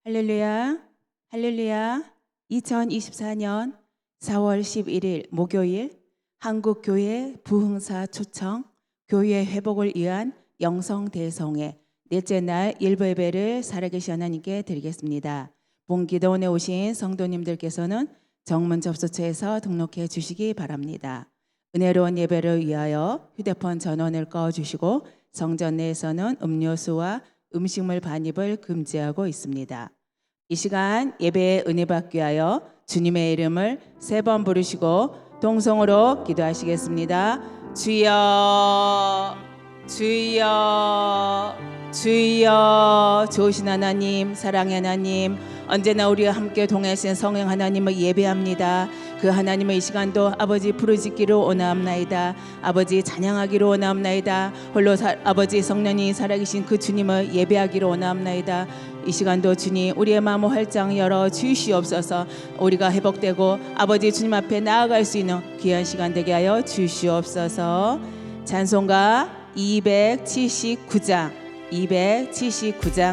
할렐루야, 할렐루야. 2024년 4월 11일 목요일 한국교회 부흥사 초청 교회 회복을 위한 영성대성회 넷째 날 일부 예배를 살아계신 하나님께 드리겠습니다. 본기도원에 오신 성도님들께서는 정문 접수처에서 등록해 주시기 바랍니다. 은혜로운 예배를 위하여 휴대폰 전원을 꺼주시고 성전 내에서는 음료수와 음식물 반입을 금지하고 있습니다. 이 시간 예배에 은혜 받기 위하여 주님의 이름을 3번 부르시고 동성으로 기도하시겠습니다. 주여, 주여, 주여. 좋으신 하나님, 사랑의 하나님, 언제나 우리와 함께 동행하신 성령 하나님을 예배합니다. 그 하나님의 이 시간도 아버지 부르짖기로 원하옵나이다. 아버지 찬양하기로 원하옵나이다. 홀로 아버지 성령이 살아계신 그 주님을 예배하기로 원하옵나이다. 이 시간도 주님 우리의 마음을 활짝 열어 주시옵소서. 우리가 회복되고 아버지 주님 앞에 나아갈 수 있는 귀한 시간 되게 하여 주시옵소서. 찬송가 279장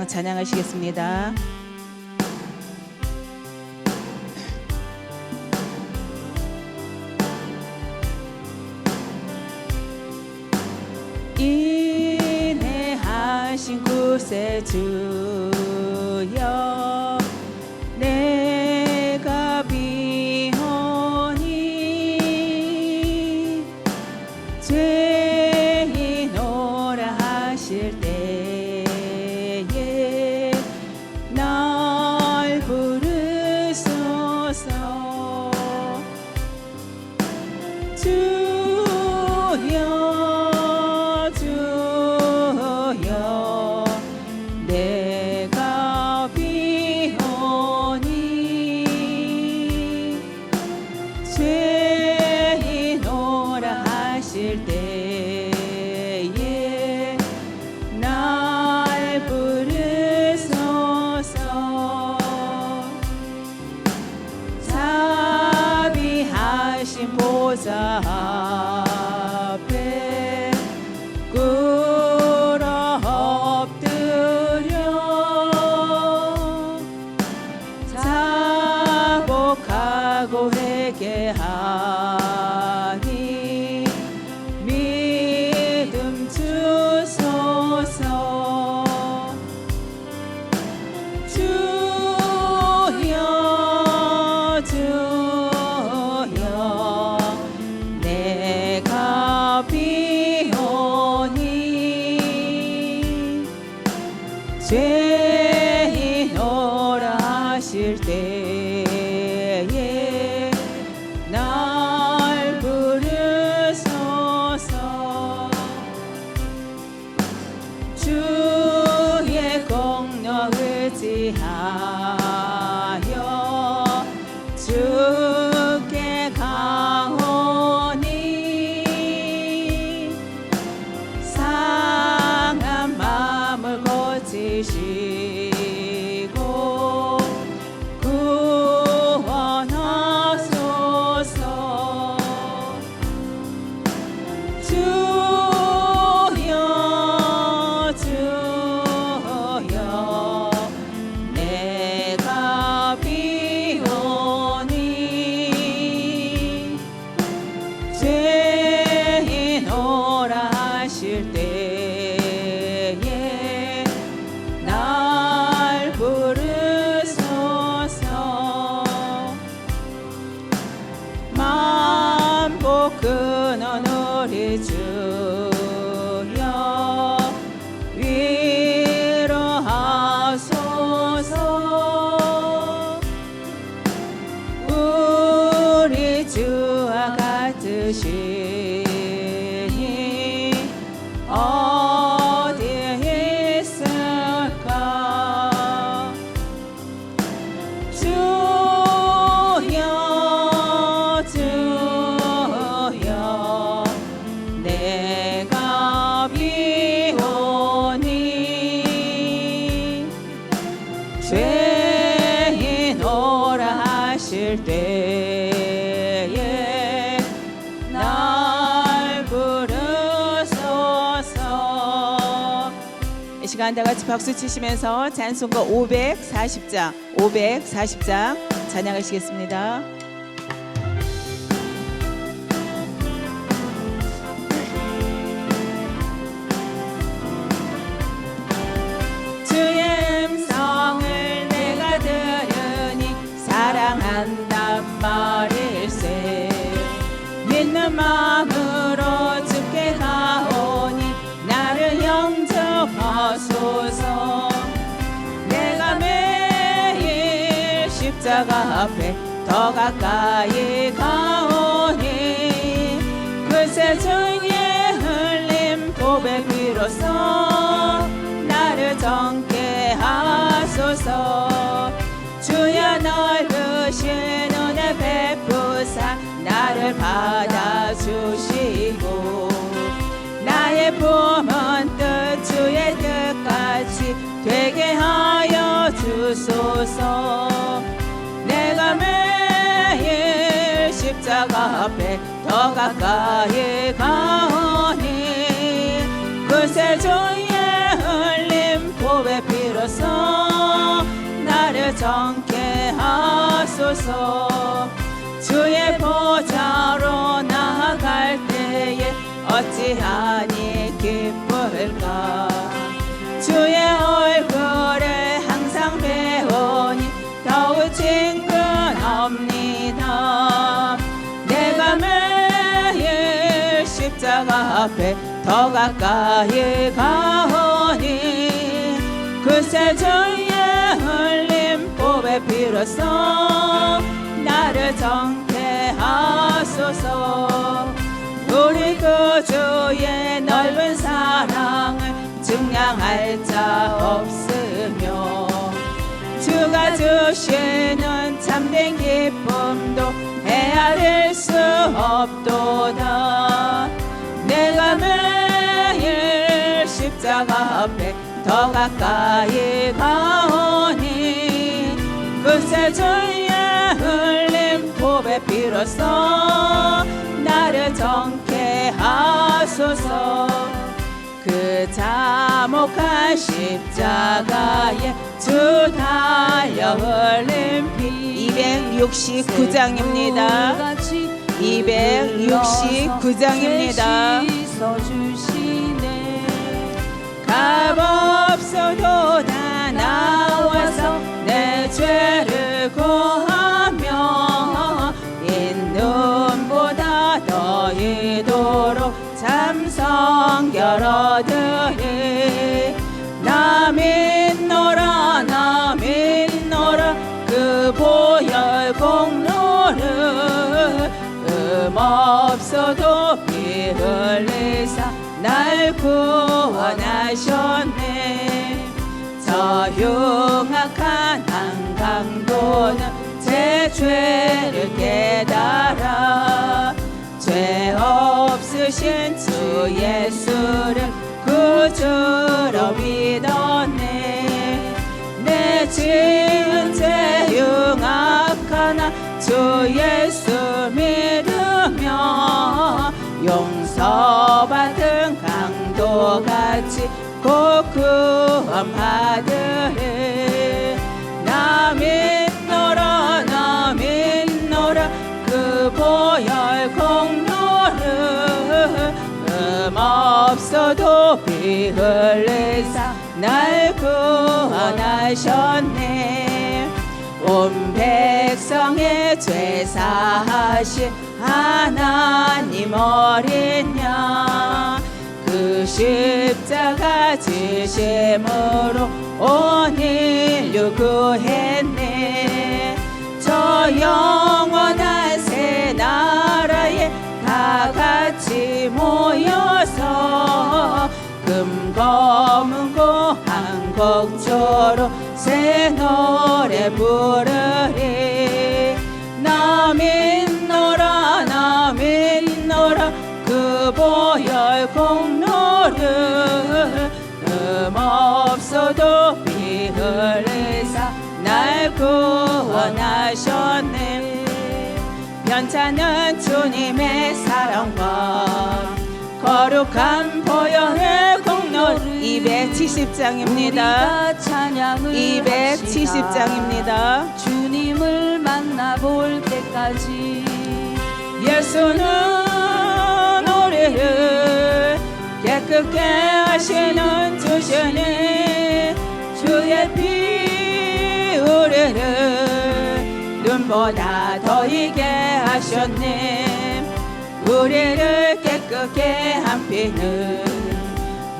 찬양하시겠습니다. 인내하신 구세주여, 내가 비오니 죄인오라 하실 때에 날 부르소서. 주여, 주여, 내가 비오니 죄인오라 하실 때에 날 부르소서. 자비하신 보좌 앞에 꿇어 엎드려 자복하고 회개하니 믿음 주소서. 주여, 주여, 내가 비오니 죄인오라 하실 때에 날 부르소서. 주의 공로 의지하여 주께 가오니 상한 마음을 고치시고 구원하소서. 주여, 주여, 내가 비오니 죄인오라 하실 때에 날 부르소서. 만복 근원 우리 주여, 위로하소서. 우리 주와 같으시니 어디에 있을까. 주여, 주여, 내 시간 다 같이 박수 치시면서 찬송가 540장 찬양하시겠습니다. 주의 음성을 내가 들으니 사랑한단 말일세. 믿는 마음으로 주께 가오니 나를 영접하소서. 내가 매일 십자가 앞에 더 가까이 가오니 그새 주의 흘림 고백 비로소 나를 정케 하소서. 주여 넓으신 은혜 베푸사 나를 받아주시고 나의 품은 뜻 주의 뜻같이 되게 하여 주소서. 내가 매일 십자가 앞에 더 가까이 가오니 그새 주의 흘림 고백 비로소 나를 정케 하소서. 주의 보좌로 나아갈 때에 어찌하니 기쁠까. 주의 얼굴을 항상 배우니 더욱 친근합니다. 내가 매일 십자가 앞에 더 가까이 가오니 그새 주의 흘림 고백 비로소 나를 정케 하소서. 우리 구주의 넓은 사랑을 증량할 자 없으며 주가 주시는 참된 기쁨도 헤아릴 수 없도다. 내가 매일 십자가 앞에 더 가까이 가오니 그새 주의 흘림 고백 비로소 나를 정케 하소서. 그 자목한 십자가에 주 달려 흘린 피 269장입니다. 269장입니다. 값 없어도 다 나와서 내 죄를 고하며 인눈보다 더 이도록 참성 열어드리. 나 믿노라 나 믿노라 그 보혈 공로를 없어도 피 흘리사 날 구원하셨네. 저 흉악한 한강도는 제 죄를 깨달아 죄 없으신 주 예수를 구주로 믿었네. 내 지은 죄 흉악하나 주 예수 믿으며 용서받은 강도같이 곧 구원받으리. 나 믿노라 나 믿노라 그 보혈 공로를 없어도 피 흘리사 날 구원하셨네. 온 백성의 죄 사하신 하나님 어린 양 그 십자가 지심으로 온 인류 구했네. 저 영원한 새 나라에 다 같이 모여서 금검은고 한곡조로 새 노래 부르리. 나 믿노라 나 믿노라 그 보혈 공로를 없어도 피 흘리사 날 구원하셨네. 변찮은 주님의 사랑과 거룩한 보혈의 공로 270장입니다. 270장입니다. 주님을 만나볼 때까지 예수는 우리를 깨끗게 하시는 주시니 주의 피 우리를 눈보다 더 익게 하셨네. 우리를 깨끗게 한 피는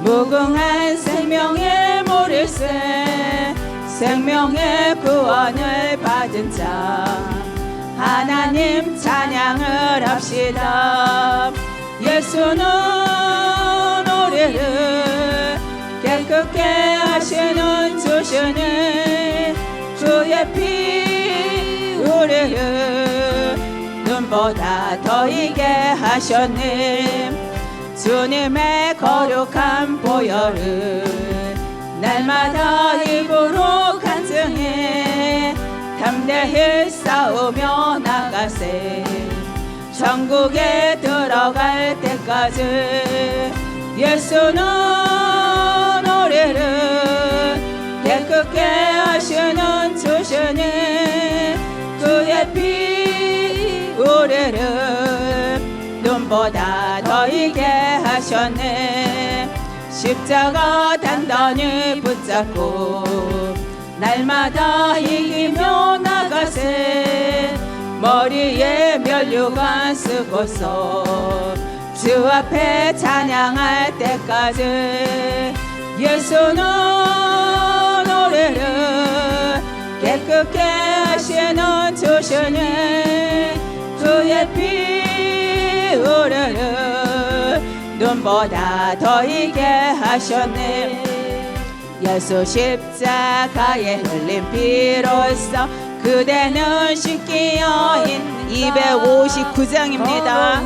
무궁한 생명의 물일세. 생명의 구원을 받은 자 하나님 찬양을 합시다. 예수는 우리를 깨끗게 하시는 주시니 주의 피 우리를 눈보다 더 익게 하셨네. 주님의 거룩한 보혈을 날마다 입으로 간증해 담대히 싸우며 나가세. 천국에 들어갈 때까지 예수는 우리를 깨끗게 하시는 주시니 그의 피 우리를 눈보다 더 익게 하셨네. 십자가 단단히 붙잡고 날마다 이기며 나가세. 머리에 면류관 쓰고서 주 앞에 찬양할 때까지 예수는 우리를 깨끗게 하시는 주시니 주의 피 우리를 눈보다 더 익게 하셨네. 예수 십자가에 흘린 피로써 그대는 씻기어 있는 259장입니다.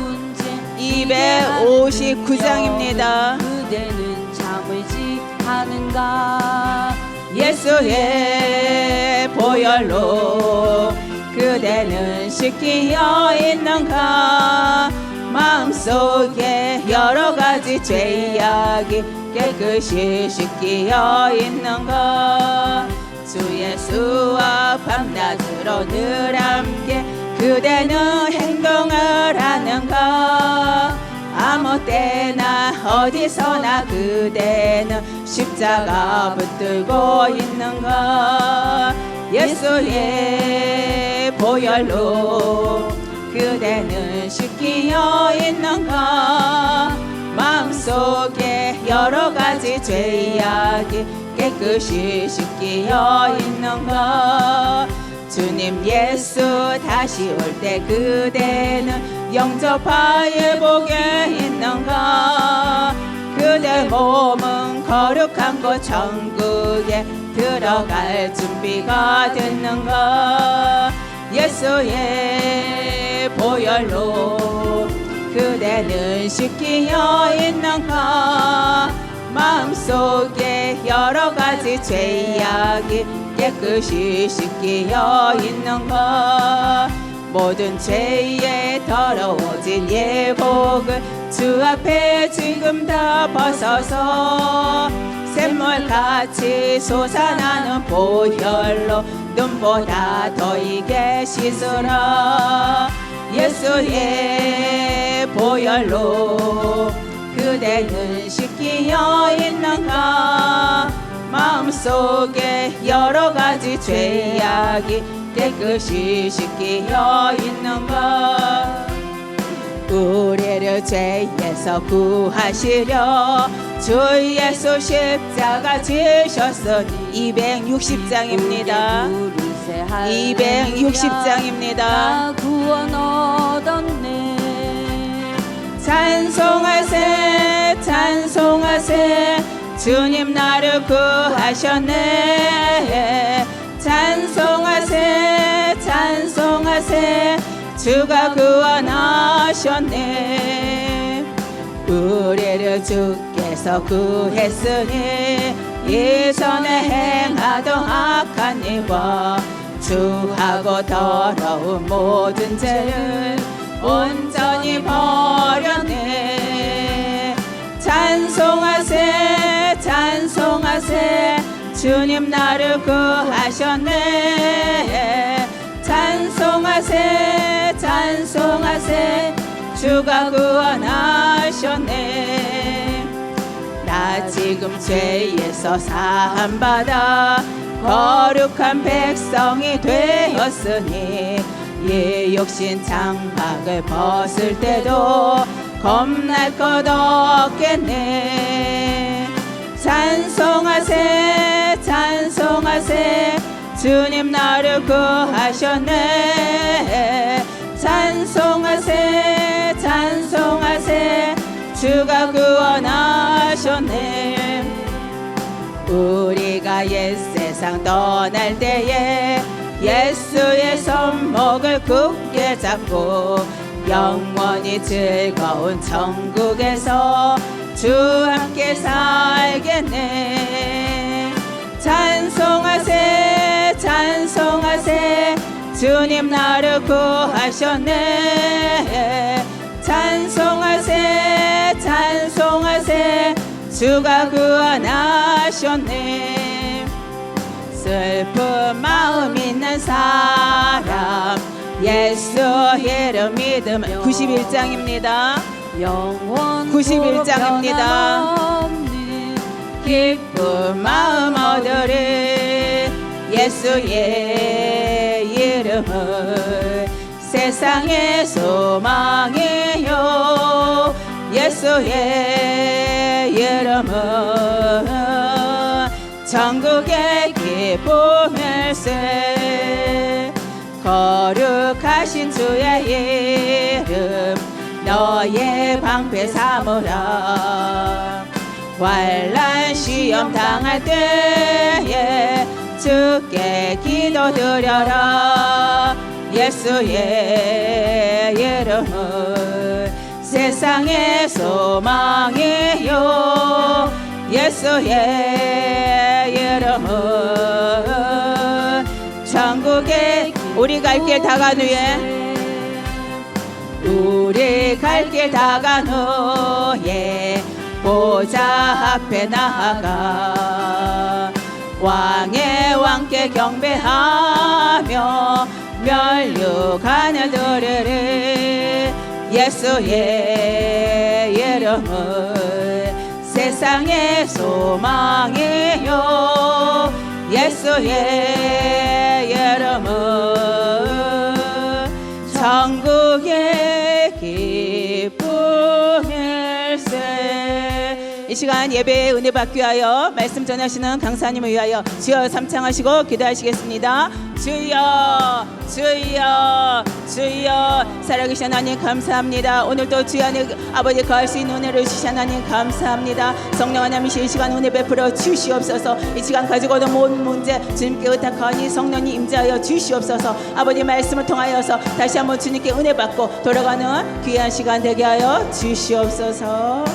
259장입니다. 그대는 잠을지 하는가. 예수의 보혈로 그대는 씻기어 있는가. 마음속에 여러 가지 죄 이야기 깨끗이 씻기어 있는가. 주 예수와 밤낮으로 늘 함께 그대는 행동을 하는가. 아무 때나 어디서나 그대는 십자가 붙들고 있는가. 예수의 보혈로 그대는 씻기어 있는가. 마음속에 여러 가지 죄 이야기 깨끗이 씻기어 있는가. 주님 예수 다시 올 때 그대는 영접하여 보게 있는가. 그대 몸은 거룩한 곳 천국에 들어갈 준비가 됐는가. 예수의 보혈로 그대는 씻기어 있는가. 마음속에 여러 가지 죄 이야기 깨끗이 씻기어 있는가. 모든 죄에 더러워진 예복을 주 앞에 지금 다 벗어서 샘물같이 솟아나는 보혈로 눈보다 더 익게 씻으라. 예수의 보혈로 그대는 씻기어 있는가. 마음속에 여러 가지 죄 이야기 깨끗이 씻기어 있는가. 우리를 죄에서 구하시려 주 예수 십자가 지셨으니 260장입니다. 260장입니다. 구원 얻었네. 찬송하세 찬송하세 주님 나를 구하셨네. 찬송하세 찬송하세 주가 구원하셨네. 우리를 주께서 구했으니 이전에 행하던 악한 일과 주하고 더러운 모든 죄를 온전히 버렸네. 찬송하세 주님 나를 구하셨네. 찬송하세 찬송하세 주가 구원하셨네. 나 지금 죄에서 사함받아 거룩한 백성이 되었으니 이 육신 장막을 벗을 때도 겁날 것 없겠네. 찬송하세 찬송하세 주님 나를 구하셨네. 찬송하세 찬송하세 주가 구원하셨네. 우리가 옛 세상 떠날 때에 예수의 손목을 굳게 잡고 영원히 즐거운 천국에서 주 함께 살겠네. 찬송하세 찬송하세 주님 나를 구하셨네. 찬송하세 찬송하세 주가 구원하셨네. 슬픈 마음 있는 사람 예수 이름 믿음 91장입니다. 영원 91장입니다. 기쁜 마음 얻으리 예수의 이름을 세상의 소망이요. 예수의 이름은 천국의 기쁨일세. 거룩하신 주의 이름 너의 방패 삼으라. 환난 시험 당할 때에 주께 기도드려라. 예수의 이름은 세상의 소망이요. 예수의 이름은 천국의 우리 갈 길 다간 후에 우리 갈 길 다간 후에 보좌 앞에 나아가 왕의 왕께 경배하며 멸류관을 드리리. 예수의 이름은 세상의 소망이요. 예수의 이름은 천국의 기쁨일세. 이 시간 예배의 은혜 받기 위하여 말씀 전하시는 강사님을 위하여 주여 삼창하시고 기도하시겠습니다. 주여 주여 주여. 살아계신 하나님 감사합니다. 오늘도 주여 아버지 거할 수 있는 은혜를 주신 하나님 감사합니다. 성령 하나님이시 이 시간 은혜 베풀어 주시옵소서. 이 시간 가지고 오는 모든 문제 주님께 의탁하니 성령님 임재하여 주시옵소서. 아버지 말씀을 통하여서 다시 한번 주님께 은혜 받고 돌아가는 귀한 시간 되게 하여 주시옵소서.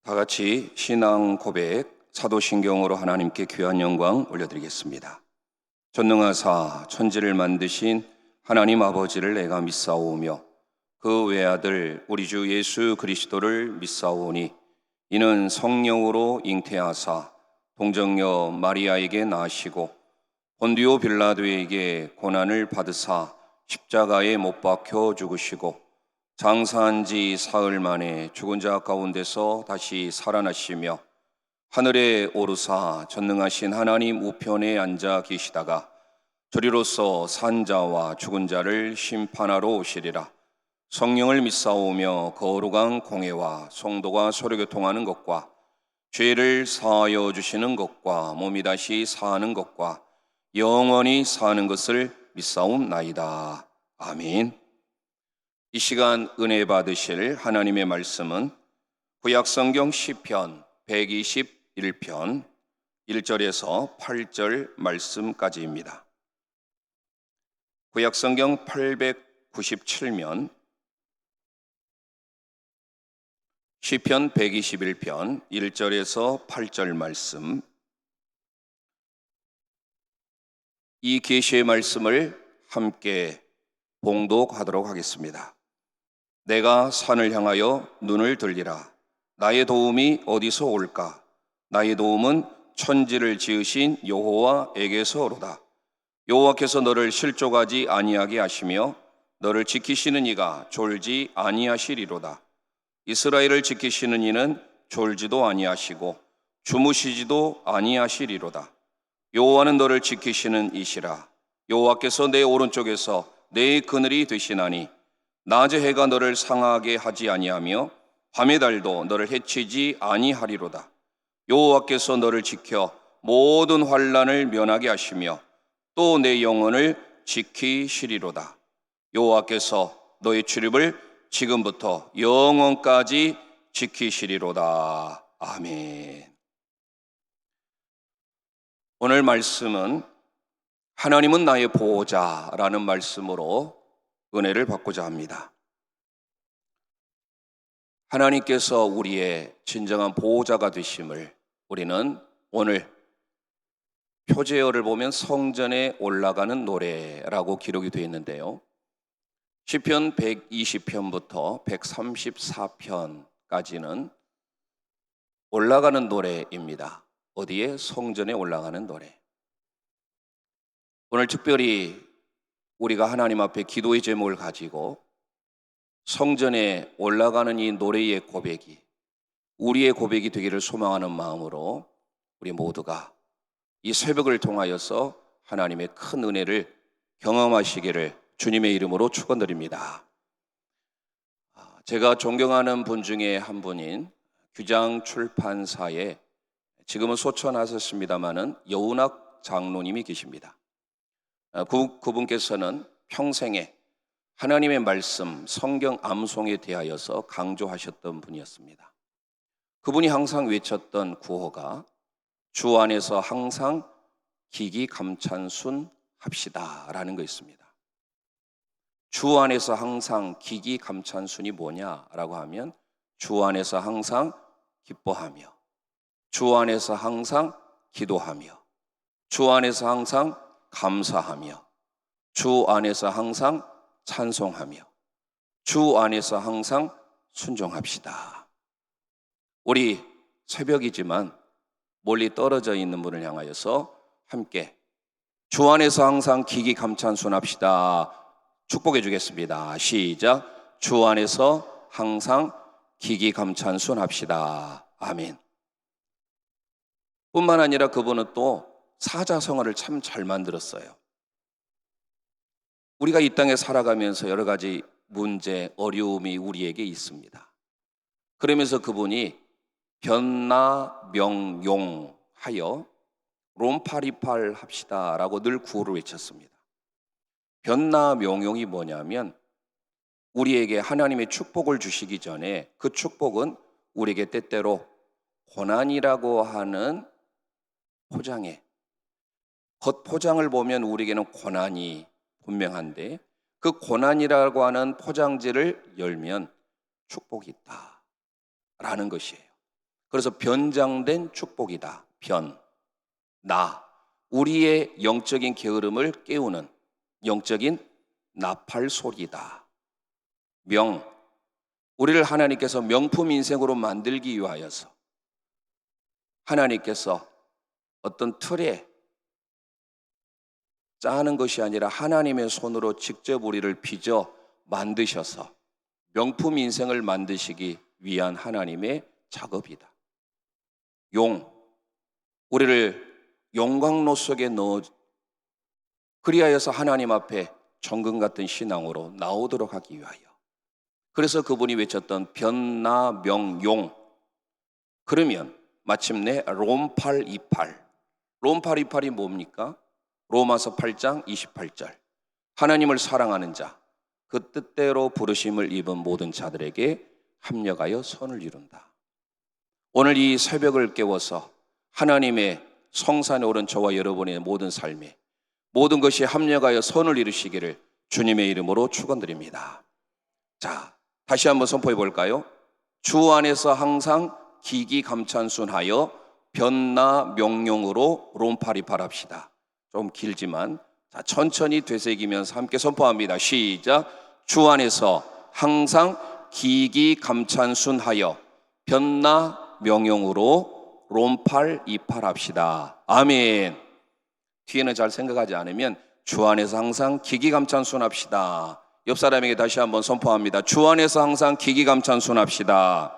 다 같이 신앙 고백 사도신경으로 하나님께 귀한 영광 올려드리겠습니다. 전능하사 천지를 만드신 하나님 아버지를 내가 믿사오며 그 외아들 우리 주 예수 그리스도를 믿사오니 이는 성령으로 잉태하사 동정녀 마리아에게 나시고 본디오 빌라도에게 고난을 받으사 십자가에 못 박혀 죽으시고 장사한 지 사흘 만에 죽은 자 가운데서 다시 살아나시며 하늘에 오르사 전능하신 하나님 우편에 앉아 계시다가 저리로서 산 자와 죽은 자를 심판하러 오시리라. 성령을 믿사오며 거룩한 공회와 성도가 서로 교통하는 것과 죄를 사하여 주시는 것과 몸이 다시 사는 것과 영원히 사는 것을 믿사옵나이다. 아멘. 이 시간 은혜 받으실 하나님의 말씀은 구약성경 시편 121편 1절에서 8절 말씀까지입니다. 구약성경 897면 시편 121편 1절에서 8절 말씀, 이 계시의 말씀을 함께 봉독하도록 하겠습니다. 내가 산을 향하여 눈을 들리라. 나의 도움이 어디서 올까? 나의 도움은 천지를 지으신 여호와에게서 오로다. 여호와께서 너를 실족하지 아니하게 하시며 너를 지키시는 이가 졸지 아니하시리로다. 이스라엘을 지키시는 이는 졸지도 아니하시고 주무시지도 아니하시리로다. 여호와는 너를 지키시는 이시라. 여호와께서 내 오른쪽에서 내 그늘이 되시나니 낮의 해가 너를 상하게 하지 아니하며 밤의 달도 너를 해치지 아니하리로다. 여호와께서 너를 지켜 모든 환난을 면하게 하시며 또 내 영혼을 지키시리로다. 여호와께서 너의 출입을 지금부터 영원까지 지키시리로다. 아멘. 오늘 말씀은 하나님은 나의 보호자라는 말씀으로 은혜를 받고자 합니다. 하나님께서 우리의 진정한 보호자가 되심을 우리는 오늘 표제어를 보면 성전에 올라가는 노래라고 기록이 되어 있는데요. 시편 120편부터 134편까지는 올라가는 노래입니다. 어디에? 성전에 올라가는 노래. 오늘 특별히 우리가 하나님 앞에 기도의 제목을 가지고 성전에 올라가는 이 노래의 고백이 우리의 고백이 되기를 소망하는 마음으로 우리 모두가 이 새벽을 통하여서 하나님의 큰 은혜를 경험하시기를 주님의 이름으로 축원드립니다. 제가 존경하는 분 중에 한 분인 규장 출판사에 지금은 소천하셨습니다마는 여운학 장로님이 계십니다. 그분께서는 평생에 하나님의 말씀, 성경 암송에 대하여서 강조하셨던 분이었습니다. 그분이 항상 외쳤던 구호가 주 안에서 항상 기기감찬순 합시다라는 거였습니다. 주 안에서 항상 기기감찬순이 뭐냐라고 하면 주 안에서 항상 기뻐하며 주 안에서 항상 기도하며 주 안에서 항상 감사하며 주 안에서 항상 찬송하며 주 안에서 항상 순종합시다. 우리 새벽이지만 멀리 떨어져 있는 분을 향하여서 함께 주 안에서 항상 기기감찬순합시다. 축복해 주겠습니다. 시작. 주 안에서 항상 기기감찬순합시다. 아멘. 뿐만 아니라 그분은 또 사자성어를 참 잘 만들었어요. 우리가 이 땅에 살아가면서 여러 가지 문제, 어려움이 우리에게 있습니다. 그러면서 그분이 변나명용하여 롬파리팔 합시다라고 늘 구호를 외쳤습니다. 변나명용이 뭐냐면 우리에게 하나님의 축복을 주시기 전에 그 축복은 우리에게 때때로 고난이라고 하는 포장에 겉포장을 보면 우리에게는 고난이 분명한데 그 고난이라고 하는 포장지를 열면 축복이 있다라는 것이에요. 그래서 변장된 축복이다. 나 우리의 영적인 게으름을 깨우는 영적인 나팔 소리다. 우리를 하나님께서 명품 인생으로 만들기 위하여서 하나님께서 어떤 틀에 짜는 것이 아니라 하나님의 손으로 직접 우리를 빚어 만드셔서 명품 인생을 만드시기 위한 하나님의 작업이다. 우리를 용광로 속에 넣어 그리하여서 하나님 앞에 정금 같은 신앙으로 나오도록 하기 위하여. 그래서 그분이 외쳤던 변나명용. 그러면 마침내 롬팔이팔. 롬팔이팔이 뭡니까? 로마서 8장 28절. 하나님을 사랑하는 자, 그 뜻대로 부르심을 입은 모든 자들에게 합력하여 선을 이룬다. 오늘 이 새벽을 깨워서 하나님의 성산에 오른 저와 여러분의 모든 삶에 모든 것이 합력하여 선을 이루시기를 주님의 이름으로 축원드립니다. 자, 다시 한번 선포해 볼까요? 주 안에서 항상 기기감찬순하여 변나명용으로 롬파리팔 합시다. 좀 길지만 자, 천천히 되새기면서 함께 선포합니다. 시작. 주 안에서 항상 기기감찬순하여 변나 명령으로 롬팔 이팔합시다. 아멘. 뒤에는 잘 생각하지 않으면 주 안에서 항상 기기감찬순합시다. 옆 사람에게 다시 한번 선포합니다. 주 안에서 항상 기기감찬순합시다.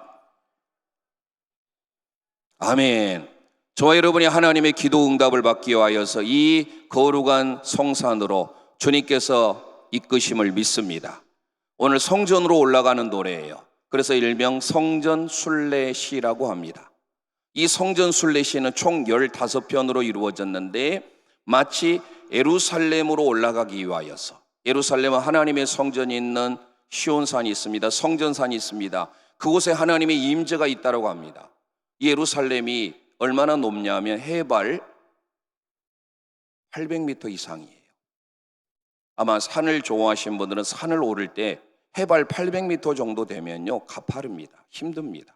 아멘. 저와 여러분이 하나님의 기도 응답을 받기 위하여서 이 거룩한 성산으로 주님께서 이끄심을 믿습니다. 오늘 성전으로 올라가는 노래예요. 그래서 일명 성전 순례시라고 합니다. 이 성전 순례시는 총 15편으로 이루어졌는데 마치 예루살렘으로 올라가기 위하여서, 예루살렘은 하나님의 성전이 있는 시온산이 있습니다. 성전산이 있습니다. 그곳에 하나님의 임재가 있다고 합니다. 이 예루살렘이 얼마나 높냐면 해발 800m 이상이에요. 아마 산을 좋아하시는 분들은 산을 오를 때 해발 800m 정도 되면요 가파릅니다. 힘듭니다.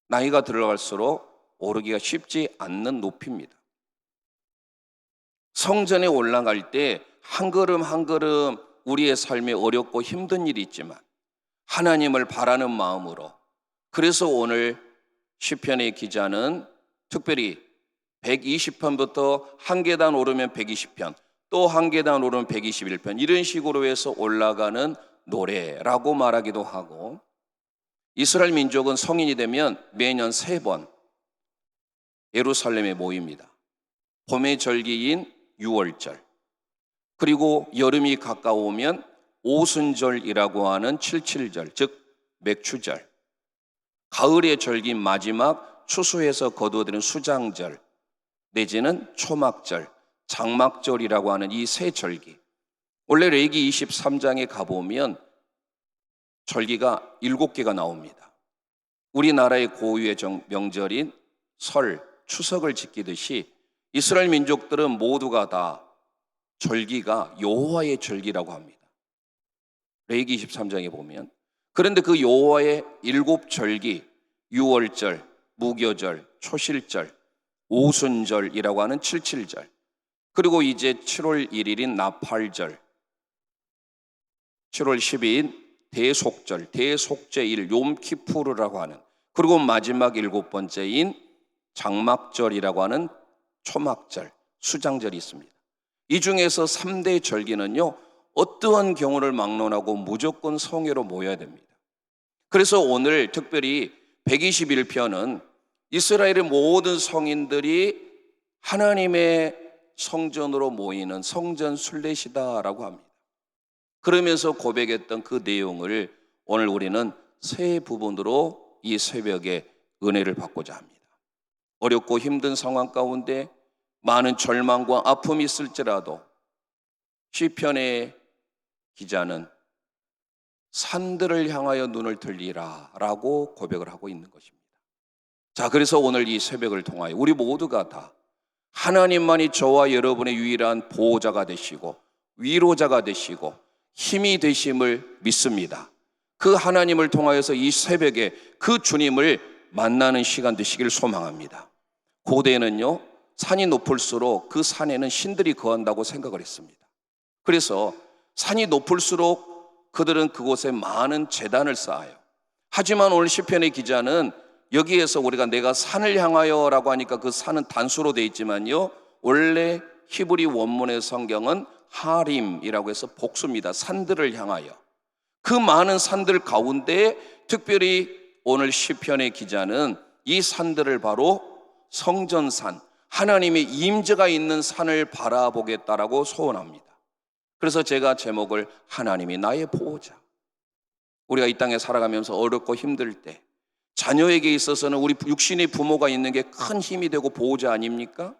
나이가 들어갈수록 오르기가 쉽지 않는 높이입니다. 성전에 올라갈 때 한 걸음 한 걸음 우리의 삶에 어렵고 힘든 일이 있지만 하나님을 바라는 마음으로, 그래서 오늘 시편의 기자는 특별히 120편부터 한 계단 오르면 120편, 또 한 계단 오르면 121편, 이런 식으로 해서 올라가는 노래라고 말하기도 하고, 이스라엘 민족은 성인이 되면 매년 3번 예루살렘에 모입니다. 봄의 절기인 6월절, 그리고 여름이 가까우면 오순절이라고 하는 77절, 즉 맥추절, 가을의 절기인 마지막 추수해서 거두어들인 수장절 내지는 초막절, 장막절이라고 하는 이 세 절기. 원래 레위기 23장에 가보면 절기가 7개가 나옵니다. 우리나라의 고유의 명절인 설, 추석을 지키듯이 이스라엘 민족들은 모두가 다 절기가 여호와의 절기라고 합니다. 레위기 23장에 보면. 그런데 그 여호와의 7절기, 6월절, 무교절, 초실절, 오순절이라고 하는 77절, 그리고 이제 7월 1일인 나팔절, 7월 10일 대속절, 대속제일, 욤키푸르라고 하는, 그리고 마지막 7번째인 장막절이라고 하는 초막절, 수장절이 있습니다. 이 중에서 3대 절기는요 어떠한 경우를 막론하고 무조건 성회로 모여야 됩니다. 그래서 오늘 특별히 121편은 이스라엘의 모든 성인들이 하나님의 성전으로 모이는 성전 순례시다라고 합니다. 그러면서 고백했던 그 내용을 오늘 우리는 세 부분으로 이 새벽에 은혜를 받고자 합니다. 어렵고 힘든 상황 가운데 많은 절망과 아픔이 있을지라도 시편의 기자는 산들을 향하여 눈을 들리라 라고 고백을 하고 있는 것입니다. 자, 그래서 오늘 이 새벽을 통하여 우리 모두가 다 하나님만이 저와 여러분의 유일한 보호자가 되시고 위로자가 되시고 힘이 되심을 믿습니다. 그 하나님을 통하여서 이 새벽에 그 주님을 만나는 시간 되시길 소망합니다. 고대에는요 산이 높을수록 그 산에는 신들이 거한다고 생각을 했습니다. 그래서 산이 높을수록 그들은 그곳에 많은 제단을 쌓아요. 하지만 오늘 시편의 기자는 여기에서 우리가 내가 산을 향하여 라고 하니까 그 산은 단수로 되어 있지만요 원래 히브리 원문의 성경은 하림이라고 해서 복수입니다. 산들을 향하여. 그 많은 산들 가운데 특별히 오늘 시편의 기자는 이 산들을 바로 성전산, 하나님의 임재가 있는 산을 바라보겠다라고 소원합니다. 그래서 제가 제목을 하나님이 나의 보호자. 우리가 이 땅에 살아가면서 어렵고 힘들 때 자녀에게 있어서는 우리 육신의 부모가 있는 게 큰 힘이 되고 보호자 아닙니까?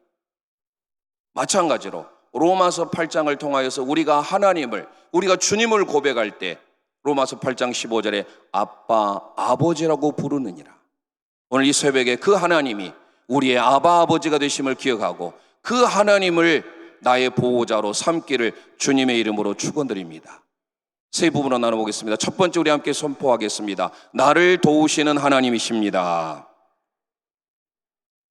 마찬가지로 로마서 8장을 통하여서 우리가 하나님을, 우리가 주님을 고백할 때 로마서 8장 15절에 아빠, 아버지라고 부르느니라. 오늘 이 새벽에 그 하나님이 우리의 아바 아버지가 되심을 기억하고 그 하나님을 나의 보호자로 삼기를 주님의 이름으로 축원드립니다. 세 부분으로 나눠보겠습니다. 첫 번째 우리 함께 선포하겠습니다. 나를 도우시는 하나님이십니다.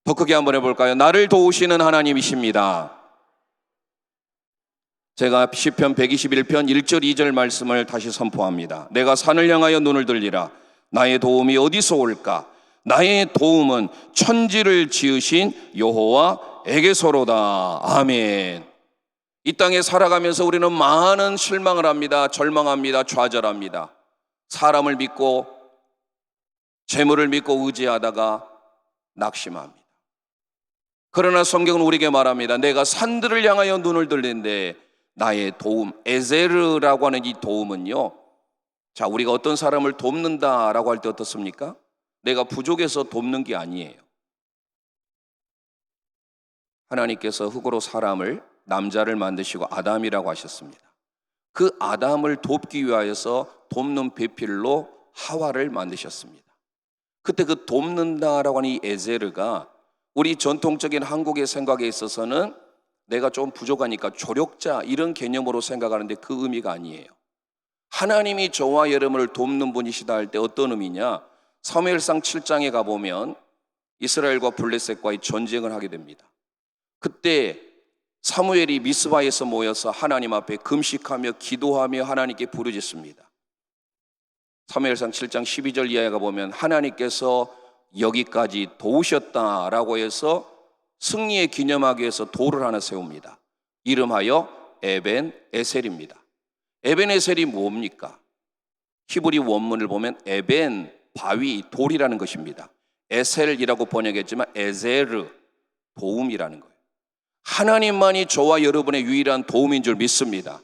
더 크게 한번 해볼까요? 나를 도우시는 하나님이십니다. 제가 시편 121편 1절 2절 말씀을 다시 선포합니다. 내가 산을 향하여 눈을 들리라. 나의 도움이 어디서 올까? 나의 도움은 천지를 지으신 여호와에게서로다. 아멘. 이 땅에 살아가면서 우리는 많은 실망을 합니다. 절망합니다. 좌절합니다. 사람을 믿고 재물을 믿고 의지하다가 낙심합니다. 그러나 성경은 우리에게 말합니다. 내가 산들을 향하여 눈을 들린데 나의 도움, 에제르라고 하는 이 도움은요, 자, 우리가 어떤 사람을 돕는다라고 할 때 어떻습니까? 내가 부족해서 돕는 게 아니에요. 하나님께서 흙으로 사람을, 남자를 만드시고 아담이라고 하셨습니다. 그 아담을 돕기 위하여서 돕는 배필로 하와를 만드셨습니다. 그때 그 돕는다라고 하는 이 에제르가 우리 전통적인 한국의 생각에 있어서는 내가 좀 부족하니까 조력자 이런 개념으로 생각하는데 그 의미가 아니에요. 하나님이 저와 여러분을 돕는 분이시다 할 때 어떤 의미냐? 사무엘상 7장에 가보면 이스라엘과 블레셋과의 전쟁을 하게 됩니다. 그때 사무엘이 미스바에서 모여서 하나님 앞에 금식하며 기도하며 하나님께 부르짖습니다. 사무엘상 7장 12절 이하에 가보면 하나님께서 여기까지 도우셨다라고 해서 승리에 기념하기 위해서 돌을 하나 세웁니다. 이름하여 에벤 에셀입니다. 에벤 에셀이 뭡니까? 히브리 원문을 보면 에벤, 바위, 돌이라는 것입니다. 에셀이라고 번역했지만 에제르, 도움이라는 거예요. 하나님만이 저와 여러분의 유일한 도움인 줄 믿습니다.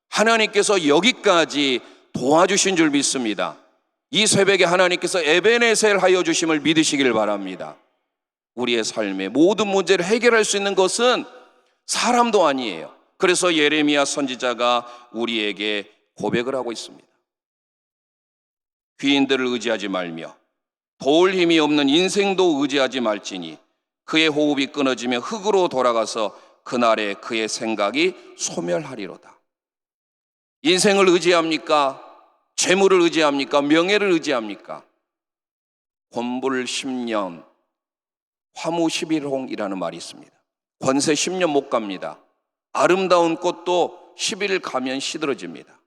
하나님께서 여기까지 도와주신 줄 믿습니다. 이 새벽에 하나님께서 에벤에셀 하여 주심을 믿으시길 바랍니다. 우리의 삶의 모든 문제를 해결할 수 있는 것은 사람도 아니에요. 그래서 예레미야 선지자가 우리에게 고백을 하고 있습니다. 귀인들을 의지하지 말며 도울 힘이 없는 인생도 의지하지 말지니 그의 호흡이 끊어지며 흙으로 돌아가서 그날에 그의 생각이 소멸하리로다. 인생을 의지합니까? 재물을 의지합니까? 명예를 의지합니까? 권불 10년 화무 11홍이라는 말이 있습니다. 권세 10년 못 갑니다. 아름다운 꽃도 10일 가면 시들어집니다.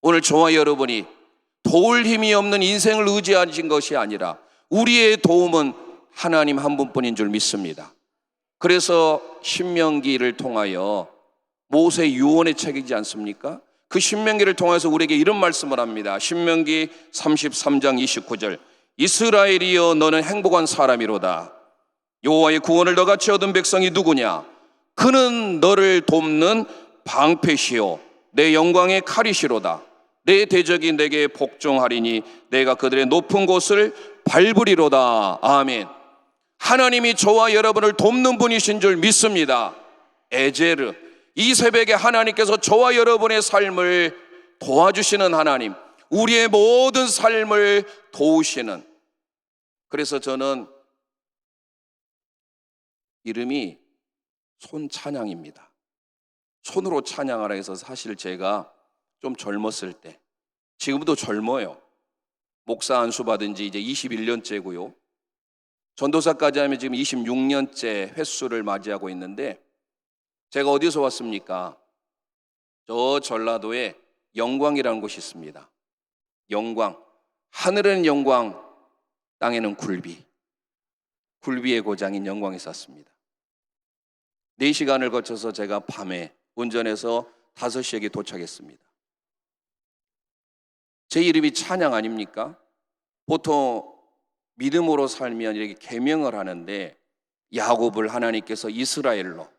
오늘 저와 여러분이 도울 힘이 없는 인생을 의지하신 것이 아니라 우리의 도움은 하나님 한 분뿐인 줄 믿습니다. 그래서 신명기를 통하여 모세 유언의 책이지 않습니까? 그 신명기를 통해서 우리에게 이런 말씀을 합니다. 신명기 33장 29절 이스라엘이여 너는 행복한 사람이로다. 여호와의 구원을 너같이 얻은 백성이 누구냐? 그는 너를 돕는 방패시요 내 영광의 칼이시로다. 내 대적이 내게 복종하리니 내가 그들의 높은 곳을 밟으리로다. 아멘. 하나님이 저와 여러분을 돕는 분이신 줄 믿습니다. 에제르, 이 새벽에 하나님께서 저와 여러분의 삶을 도와주시는 하나님, 우리의 모든 삶을 도우시는. 그래서 저는 이름이 손찬양입니다. 손으로 찬양하라 해서 사실 제가 좀 젊었을 때, 지금도 젊어요. 목사 안수 받은 지 이제 21년째고요. 전도사까지 하면 지금 26년째 횟수를 맞이하고 있는데, 제가 어디서 왔습니까? 저 전라도에 영광이라는 곳이 있습니다. 영광, 하늘은 영광, 땅에는 굴비. 굴비의 고장인 영광에 샀습니다. 4시간을 거쳐서 제가 밤에 운전해서 5시에 도착했습니다. 제 이름이 찬양 아닙니까? 보통 믿음으로 살면 이렇게 계명을 하는데 야곱을 하나님께서 이스라엘로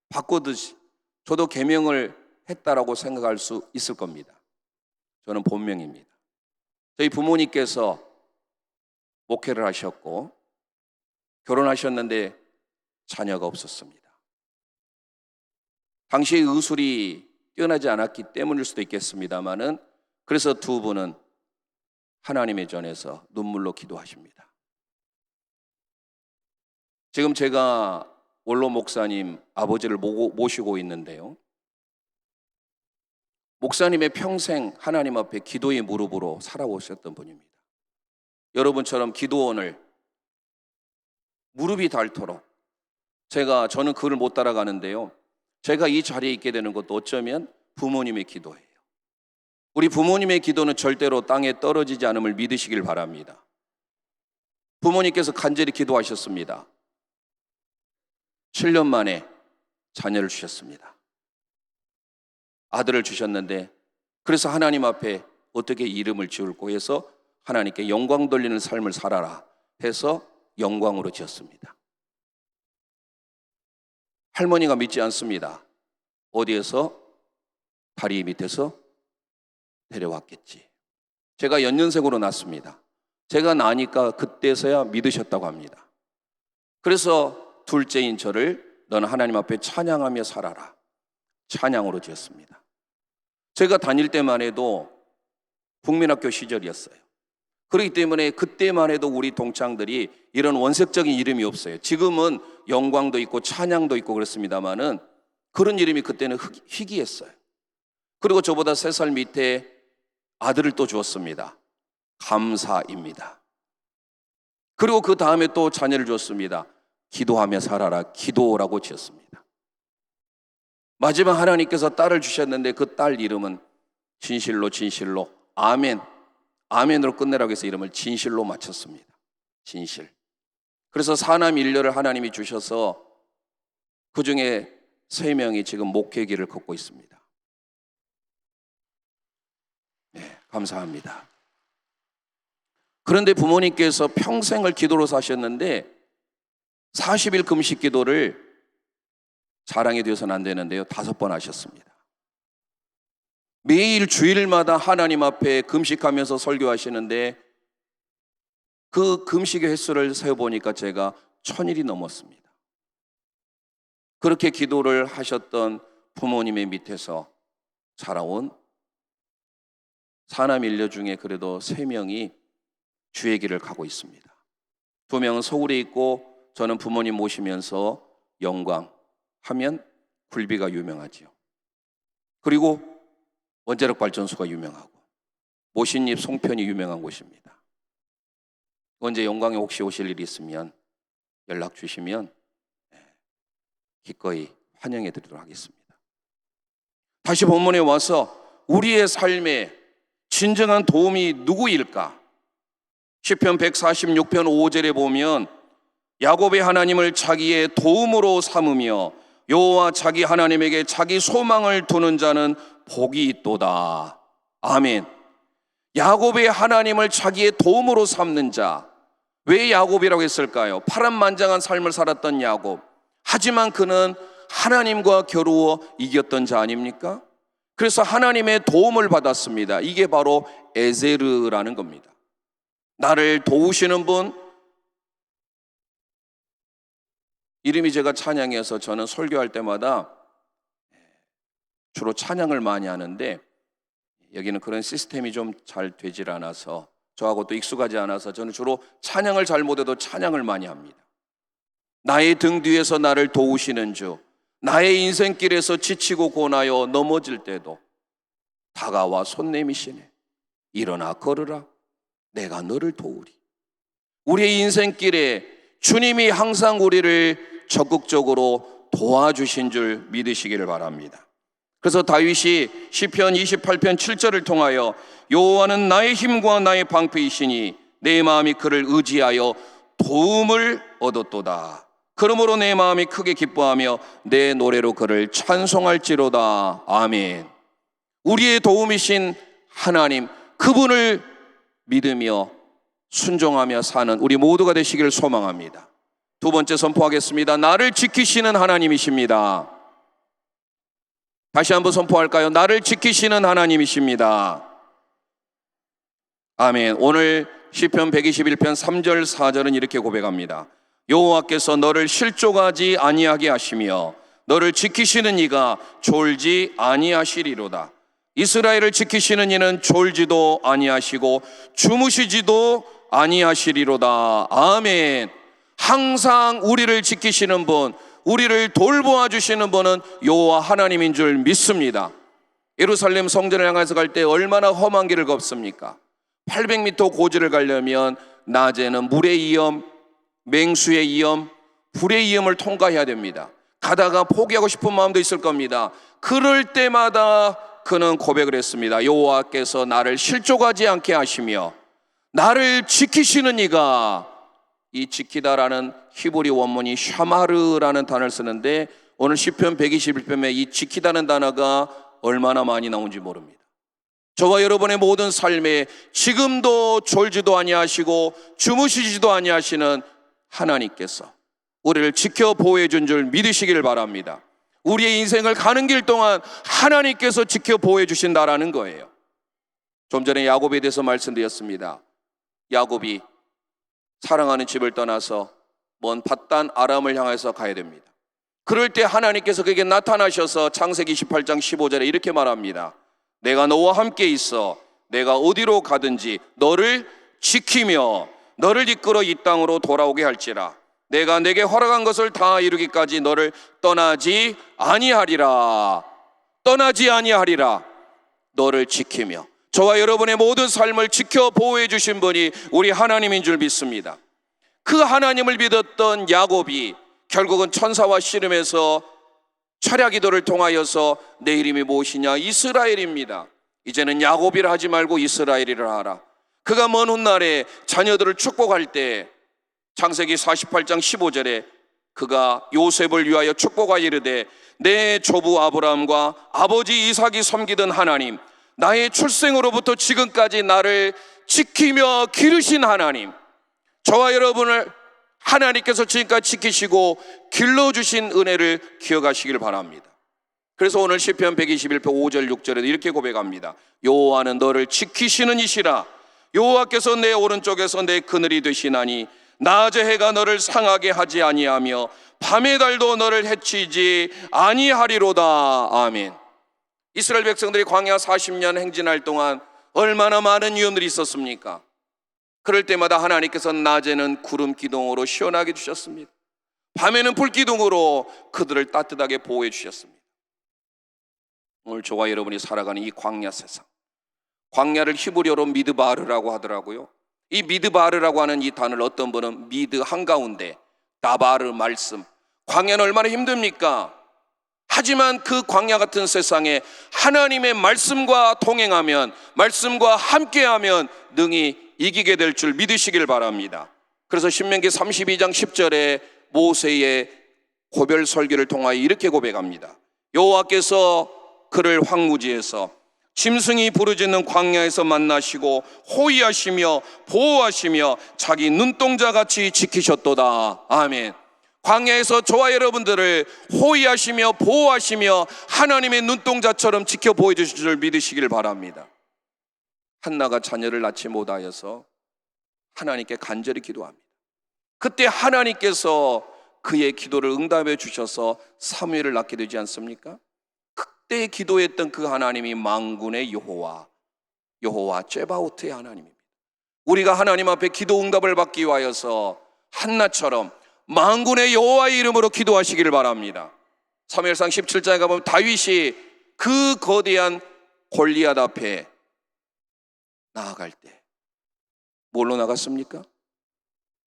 바꾸듯이 저도 계명을 했다라고 생각할 수 있을 겁니다. 저는 본명입니다. 저희 부모님께서 목회를 하셨고 결혼하셨는데 자녀가 없었습니다. 당시의 의술이 뛰어나지 않았기 때문일 수도 있겠습니다만은 그래서 두 분은 하나님의 전에서 눈물로 기도하십니다. 지금 제가 원로 목사님 아버지를 모시고 있는데요. 목사님의 평생 하나님 앞에 기도의 무릎으로 살아오셨던 분입니다. 여러분처럼 기도원을 무릎이 닳도록 저는 그를 못 따라가는데요. 제가 이 자리에 있게 되는 것도 어쩌면 부모님의 기도예요. 우리 부모님의 기도는 절대로 땅에 떨어지지 않음을 믿으시길 바랍니다. 부모님께서 간절히 기도하셨습니다. 7년 만에 자녀를 주셨습니다. 아들을 주셨는데, 그래서 하나님 앞에 어떻게 이름을 지을고 해서 하나님께 영광 돌리는 삶을 살아라 해서 영광으로 지었습니다. 할머니가 믿지 않습니다. 어디에서? 다리 밑에서 데려왔겠지. 제가 연년생으로 낳았습니다. 제가 나니까 그때서야 믿으셨다고 합니다. 그래서 둘째인 저를 너는 하나님 앞에 찬양하며 살아라, 찬양으로 지었습니다. 제가 다닐 때만 해도 국민학교 시절이었어요. 그렇기 때문에 그때만 해도 우리 동창들이 이런 원색적인 이름이 없어요. 지금은 영광도 있고 찬양도 있고 그렇습니다만은 그런 이름이 그때는 희귀했어요. 그리고 저보다 3살 밑에 아들을 또 주었습니다. 감사입니다. 그리고 그 다음에 또 자녀를 주었습니다. 기도하며 살아라, 기도라고 지었습니다. 마지막 하나님께서 딸을 주셨는데 그 딸 이름은 진실로 아멘, 아멘으로 끝내라고 해서 이름을 진실로 맞췄습니다. 진실. 그래서 사남 1녀를 하나님이 주셔서 그 중에 3명이 지금 목회 길을 걷고 있습니다. 네, 감사합니다. 그런데 부모님께서 평생을 기도로 사셨는데 40일 금식 기도를 자랑이 되어서는 안 되는데요, 5번 하셨습니다. 매일 주일마다 하나님 앞에 금식하면서 설교하시는데 그 금식의 횟수를 세어보니까 제가 1000일이 넘었습니다. 그렇게 기도를 하셨던 부모님의 밑에서 자라온 사남 1녀 중에 그래도 3명이 주의 길을 가고 있습니다. 2명은 서울에 있고 저는 부모님 모시면서 영광 하면 굴비가 유명하지요. 그리고 원자력 발전소가 유명하고 모신잎 송편이 유명한 곳입니다. 언제 영광에 혹시 오실 일이 있으면 연락 주시면 기꺼이 환영해 드리도록 하겠습니다. 다시 본문에 와서 우리의 삶에 진정한 도움이 누구일까? 시편 146편 5절에 보면 야곱의 하나님을 자기의 도움으로 삼으며 여호와 자기 하나님에게 자기 소망을 두는 자는 복이 있도다. 아멘. 야곱의 하나님을 자기의 도움으로 삼는 자. 왜 야곱이라고 했을까요? 파란만장한 삶을 살았던 야곱. 하지만 그는 하나님과 겨루어 이겼던 자 아닙니까? 그래서 하나님의 도움을 받았습니다. 이게 바로 에제르라는 겁니다. 나를 도우시는 분, 이름이 제가 찬양이어서 저는 설교할 때마다 주로 찬양을 많이 하는데 여기는 그런 시스템이 좀 잘 되질 않아서 저하고 또 익숙하지 않아서 저는 주로 찬양을 잘 못해도 찬양을 많이 합니다. 나의 등 뒤에서 나를 도우시는 주, 나의 인생길에서 지치고 고나여 넘어질 때도 다가와 손 내미시네. 일어나 걸으라, 내가 너를 도우리. 우리의 인생길에 주님이 항상 우리를 적극적으로 도와주신 줄 믿으시기를 바랍니다. 그래서 다윗이 시편 28편 7절을 통하여 여호와는 나의 힘과 나의 방패이시니 내 마음이 그를 의지하여 도움을 얻었도다. 그러므로 내 마음이 크게 기뻐하며 내 노래로 그를 찬송할지로다. 아멘. 우리의 도움이신 하나님, 그분을 믿으며 순종하며 사는 우리 모두가 되시기를 소망합니다. 2번째 선포하겠습니다. 나를 지키시는 하나님이십니다. 다시 한번 선포할까요? 나를 지키시는 하나님이십니다. 아멘. 오늘 시편 121편 3절 4절은 이렇게 고백합니다. 여호와께서 너를 실족하지 아니하게 하시며 너를 지키시는 이가 졸지 아니하시리로다. 이스라엘을 지키시는 이는 졸지도 아니하시고 주무시지도 아니하시리로다. 아멘. 항상 우리를 지키시는 분, 우리를 돌보아 주시는 분은 여호와 하나님인 줄 믿습니다. 예루살렘 성전을 향해서 갈 때 얼마나 험한 길을 걷습니까? 800m 고지를 가려면 낮에는 물의 위험, 맹수의 위험, 불의 위험을 통과해야 됩니다. 가다가 포기하고 싶은 마음도 있을 겁니다. 그럴 때마다 그는 고백을 했습니다. 여호와께서 나를 실족하지 않게 하시며 나를 지키시는 이가, 이 지키다라는 히브리 원문이 샤마르라는 단어를 쓰는데 오늘 시편 121편에 이 지키다는 단어가 얼마나 많이 나온지 모릅니다. 저와 여러분의 모든 삶에 지금도 졸지도 아니하시고 주무시지도 아니하시는 하나님께서 우리를 지켜 보호해 준 줄 믿으시기를 바랍니다. 우리의 인생을 가는 길 동안 하나님께서 지켜 보호해 주신다라는 거예요. 좀 전에 야곱에 대해서 말씀드렸습니다. 야곱이 사랑하는 집을 떠나서 먼 밧단 아람을 향해서 가야 됩니다. 그럴 때 하나님께서 그에게 나타나셔서 창세기 28장 15절에 이렇게 말합니다. 내가 너와 함께 있어 내가 어디로 가든지 너를 지키며 너를 이끌어 이 땅으로 돌아오게 할지라. 내가 내게 허락한 것을 다 이루기까지 너를 떠나지 아니하리라. 떠나지 아니하리라. 너를 지키며. 저와 여러분의 모든 삶을 지켜 보호해 주신 분이 우리 하나님인 줄 믿습니다. 그 하나님을 믿었던 야곱이 결국은 천사와 씨름해서 철야 기도를 통하여서 내 이름이 무엇이냐? 이스라엘입니다. 이제는 야곱이라 하지 말고 이스라엘이라 하라. 그가 먼 훗날에 자녀들을 축복할 때 창세기 48장 15절에 그가 요셉을 위하여 축복하여 이르되 내 조부 아브라함과 아버지 이삭이 섬기던 하나님, 나의 출생으로부터 지금까지 나를 지키며 기르신 하나님, 저와 여러분을 하나님께서 지금까지 지키시고 길러주신 은혜를 기억하시길 바랍니다. 그래서 오늘 시편 121편 5절 6절에도 이렇게 고백합니다. 여호와는 너를 지키시는 이시라. 여호와께서 내 오른쪽에서 내 그늘이 되시나니 낮의 해가 너를 상하게 하지 아니하며 밤의 달도 너를 해치지 아니하리로다. 아멘. 이스라엘 백성들이 광야 40년 행진할 동안 얼마나 많은 위험들이 있었습니까? 그럴 때마다 하나님께서 낮에는 구름 기둥으로 시원하게 주셨습니다. 밤에는 불 기둥으로 그들을 따뜻하게 보호해 주셨습니다. 오늘 저와 여러분이 살아가는 이 광야 세상, 광야를 히브리어로 미드바르라고 하더라고요. 이 미드바르라고 하는 이 단어를 어떤 분은 미드 한가운데, 다바르 말씀, 광야는 얼마나 힘듭니까? 하지만 그 광야 같은 세상에 하나님의 말씀과 동행하면, 말씀과 함께하면 능히 이기게 될 줄 믿으시길 바랍니다. 그래서 신명기 32장 10절에 모세의 고별 설교를 통하여 이렇게 고백합니다. 여호와께서 그를 황무지에서 짐승이 부르짖는 광야에서 만나시고 호위하시며 보호하시며 자기 눈동자같이 지키셨도다. 아멘. 광야에서 저와 여러분들을 호위하시며 보호하시며 하나님의 눈동자처럼 지켜 보여주실 줄 믿으시길 바랍니다. 한나가 자녀를 낳지 못하여서 하나님께 간절히 기도합니다. 그때 하나님께서 그의 기도를 응답해 주셔서 사무엘을 낳게 되지 않습니까? 그때 기도했던 그 하나님이 만군의 여호와 째바오트의 하나님입니다. 우리가 하나님 앞에 기도 응답을 받기 위하여서 한나처럼 만군의 여호와의 이름으로 기도하시기를 바랍니다. 사무엘상 17장에 가보면 다윗이 그 거대한 골리앗 앞에 나아갈 때 뭘로 나갔습니까?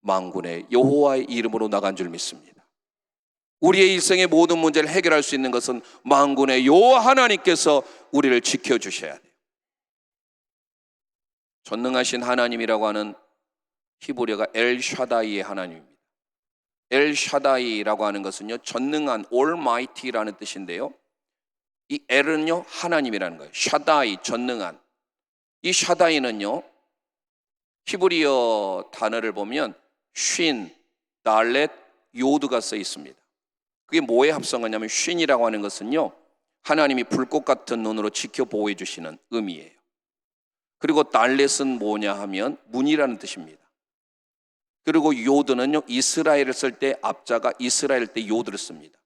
만군의 여호와의 이름으로 나간 줄 믿습니다. 우리의 일생의 모든 문제를 해결할 수 있는 것은 만군의 여호와 하나님께서 우리를 지켜주셔야 돼요. 전능하신 하나님이라고 하는 히브리어가 엘샤다이의 하나님입니다. 엘샤다이라고 하는 것은요, 전능한, almighty라는 뜻인데요, 이 엘은요 하나님이라는 거예요. 샤다이, 전능한. 이 샤다이는요 히브리어 단어를 보면 쉰, 달렛, 요드가 써 있습니다. 그게 뭐에 합성하냐면 쉰이라고 하는 것은요 하나님이 불꽃 같은 눈으로 지켜 보호해 주시는 의미예요. 그리고 달렛은 뭐냐 하면 문이라는 뜻입니다. 그리고 요드는요 이스라엘을 쓸 때 앞자가 이스라엘 때 요드를 씁니다.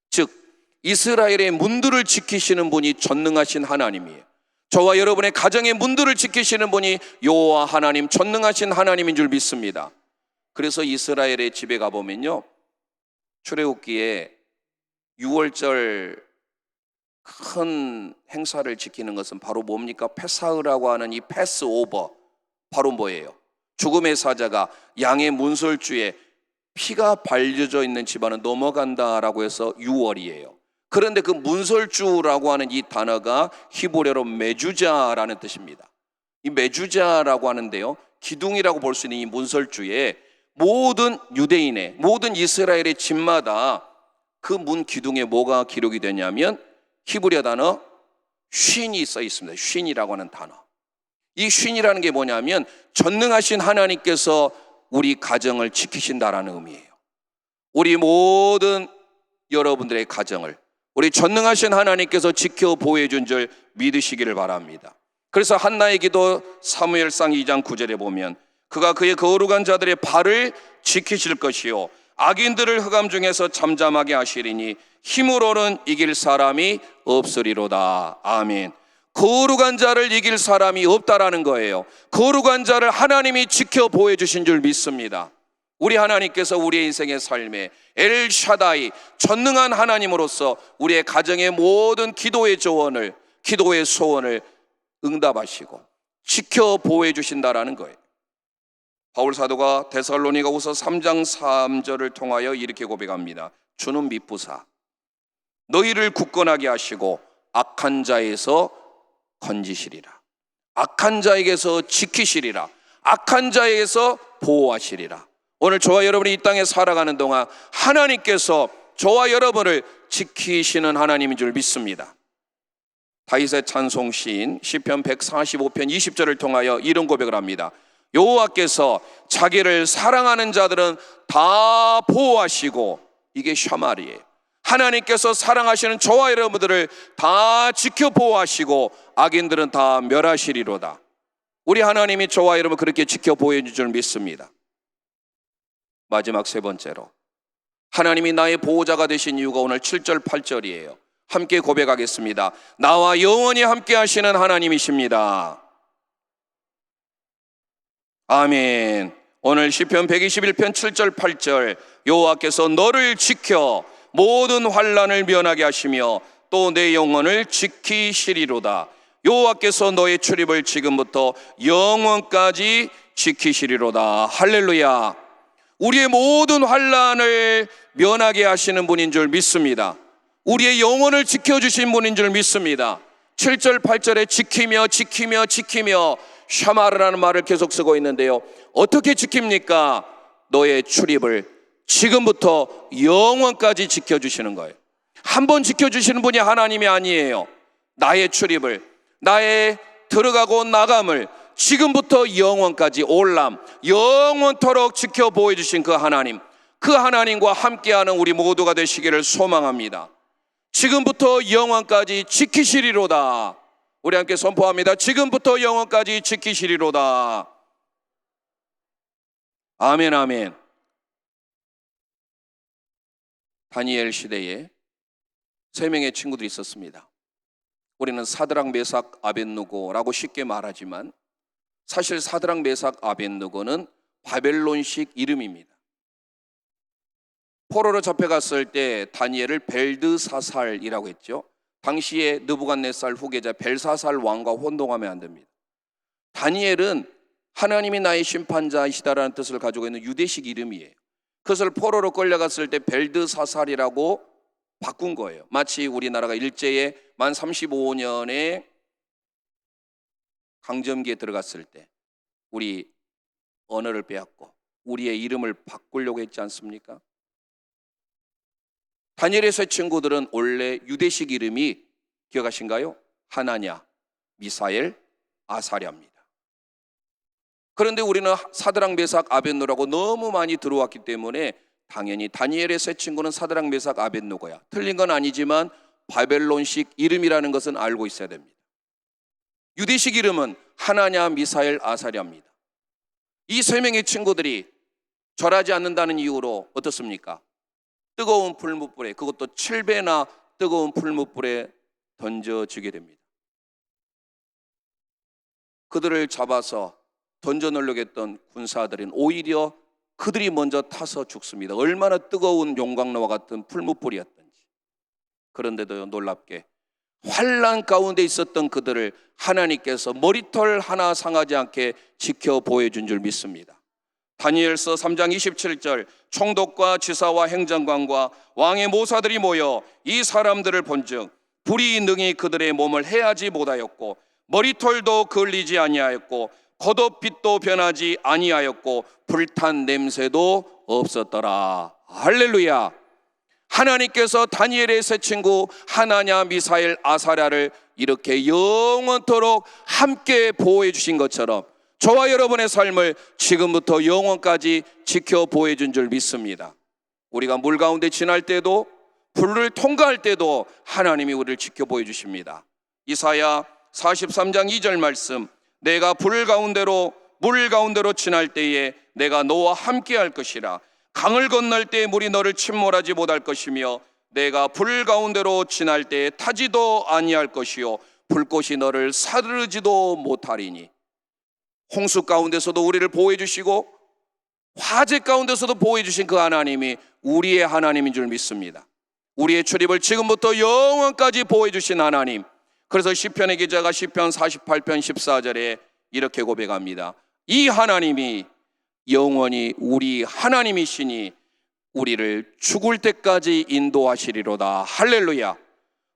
즉 이스라엘의 문들을 지키시는 분이 전능하신 하나님이에요. 저와 여러분의 가정의 문들을 지키시는 분이 여호와 하나님, 전능하신 하나님인 줄 믿습니다. 그래서 이스라엘의 집에 가보면요 출애굽기에 6월절 큰 행사를 지키는 것은 바로 뭡니까? 페사흐라고 하는 이 패스오버, 바로 뭐예요? 죽음의 사자가 양의 문설주에 피가 발려져 있는 집안은 넘어간다라고 해서 유월이에요. 그런데 그 문설주라고 하는 이 단어가 히브리어로 메주자라는 뜻입니다. 이 메주자라고 하는데요, 기둥이라고 볼 수 있는 이 문설주에 모든 유대인의, 모든 이스라엘의 집마다 그 문 기둥에 뭐가 기록이 되냐면 히브리어 단어 쉰이 써 있습니다. 쉰이라고 하는 단어. 이 쉰이라는 게 뭐냐면 전능하신 하나님께서 우리 가정을 지키신다라는 의미예요. 우리 모든 여러분들의 가정을 우리 전능하신 하나님께서 지켜 보호해 준 줄 믿으시기를 바랍니다. 그래서 한나의 기도 사무엘상 2장 9절에 보면 그가 그의 거룩한 자들의 발을 지키실 것이요 악인들을 흑암 중에서 잠잠하게 하시리니 힘으로는 이길 사람이 없으리로다. 아멘. 거룩한 자를 이길 사람이 없다라는 거예요. 거룩한 자를 하나님이 지켜 보호해 주신 줄 믿습니다. 우리 하나님께서 우리의 인생의 삶에 엘샤다이 전능한 하나님으로서 우리의 가정의 모든 기도의 조언을, 기도의 소원을 응답하시고 지켜 보호해 주신다라는 거예요. 바울 사도가 데살로니가후서 3장 3절을 통하여 이렇게 고백합니다. 주는 미쁘사 너희를 굳건하게 하시고 악한 자에서 건지시리라. 악한 자에게서 지키시리라. 악한 자에게서 보호하시리라. 오늘 저와 여러분이 이 땅에 살아가는 동안 하나님께서 저와 여러분을 지키시는 하나님인 줄 믿습니다. 다윗의 찬송 시인 시편 145편 20절을 통하여 이런 고백을 합니다. 여호와께서 자기를 사랑하는 자들은 다 보호하시고, 이게 샤말이에요. 하나님께서 사랑하시는 저와 여러분들을 다 지켜 보호하시고 악인들은 다 멸하시리로다. 우리 하나님이 저와 여러분 그렇게 지켜 보호해 줄 줄 믿습니다. 마지막 세 번째로 하나님이 나의 보호자가 되신 이유가 오늘 7절 8절이에요. 함께 고백하겠습니다. 나와 영원히 함께 하시는 하나님이십니다. 아멘. 오늘 시편 121편 7절 8절 여호와께서 너를 지켜 모든 환난을 면하게 하시며 또 내 영혼을 지키시리로다. 여호와께서 너의 출입을 지금부터 영원까지 지키시리로다. 할렐루야. 우리의 모든 환난을 면하게 하시는 분인 줄 믿습니다. 우리의 영혼을 지켜주신 분인 줄 믿습니다. 7절 8절에 지키며 샤마르라는 말을 계속 쓰고 있는데요, 어떻게 지킵니까? 너의 출입을 지금부터 영원까지 지켜주시는 거예요. 한 번 지켜주시는 분이 하나님이 아니에요. 나의 출입을, 나의 들어가고 나감을 지금부터 영원까지 올람 영원토록 지켜 보호해 주신 그 하나님, 그 하나님과 함께하는 우리 모두가 되시기를 소망합니다. 지금부터 영원까지 지키시리로다. 우리 함께 선포합니다. 지금부터 영원까지 지키시리로다. 아멘 아멘. 다니엘 시대에 세 명의 친구들이 있었습니다. 우리는 사드락 메삭 아벳느고라고 쉽게 말하지만 사실 사드락 메삭 아벳느고는 바벨론식 이름입니다. 포로로 잡혀갔을 때 다니엘을 벨드사살이라고 했죠. 당시에 느부갓네살 후계자 벨사살 왕과 혼동하면 안 됩니다. 다니엘은 하나님이 나의 심판자이시다라는 뜻을 가지고 있는 유대식 이름이에요. 그것을 포로로 끌려갔을 때 벨드사살이라고 바꾼 거예요. 마치 우리나라가 일제에 만 35년에 강점기에 들어갔을 때 우리 언어를 빼앗고 우리의 이름을 바꾸려고 했지 않습니까? 다니엘의 세 친구들은 원래 유대식 이름이 기억하신가요? 하나냐, 미사엘, 아사랴입니다. 그런데 우리는 사드락 메삭 아벳느고라고 너무 많이 들어왔기 때문에 당연히 다니엘의 세 친구는 사드락 메삭 아벳느고야. 틀린 건 아니지만 바벨론식 이름이라는 것은 알고 있어야 됩니다. 유대식 이름은 하나냐, 미사엘, 아사랴입니다. 이 세 명의 친구들이 절하지 않는다는 이유로 어떻습니까? 뜨거운 풀무불에, 그것도 7배나 뜨거운 풀무불에 던져지게 됩니다. 그들을 잡아서 던져놓으려고 했던 군사들은 오히려 그들이 먼저 타서 죽습니다. 얼마나 뜨거운 용광로와 같은 풀무불이었던지. 그런데도 놀랍게 환난 가운데 있었던 그들을 하나님께서 머리털 하나 상하지 않게 지켜 보호해 준 줄 믿습니다. 다니엘서 3장 27절 총독과 지사와 행정관과 왕의 모사들이 모여 이 사람들을 본즉 불이 능히 그들의 몸을 해하지 못하였고 머리털도 그을리지 아니하였고 겉옷빛도 변하지 아니하였고 불탄 냄새도 없었더라. 할렐루야. 하나님께서 다니엘의 세 친구 하나냐, 미사엘, 아사랴를 이렇게 영원토록 함께 보호해 주신 것처럼 저와 여러분의 삶을 지금부터 영원까지 지켜 보호해 준 줄 믿습니다. 우리가 물 가운데 지날 때도 불을 통과할 때도 하나님이 우리를 지켜 보호해 주십니다. 이사야 43장 2절 말씀, 내가 불 가운데로 물 가운데로 지날 때에 내가 너와 함께 할 것이라. 강을 건널 때에 물이 너를 침몰하지 못할 것이며 내가 불 가운데로 지날 때에 타지도 아니할 것이요 불꽃이 너를 사르르지도 못하리니. 홍수 가운데서도 우리를 보호해 주시고 화재 가운데서도 보호해 주신 그 하나님이 우리의 하나님인 줄 믿습니다. 우리의 출입을 지금부터 영원까지 보호해 주신 하나님. 그래서 시편의 기자가 시편 48편 14절에 이렇게 고백합니다. 이 하나님이 영원히 우리 하나님이시니 우리를 죽을 때까지 인도하시리로다. 할렐루야.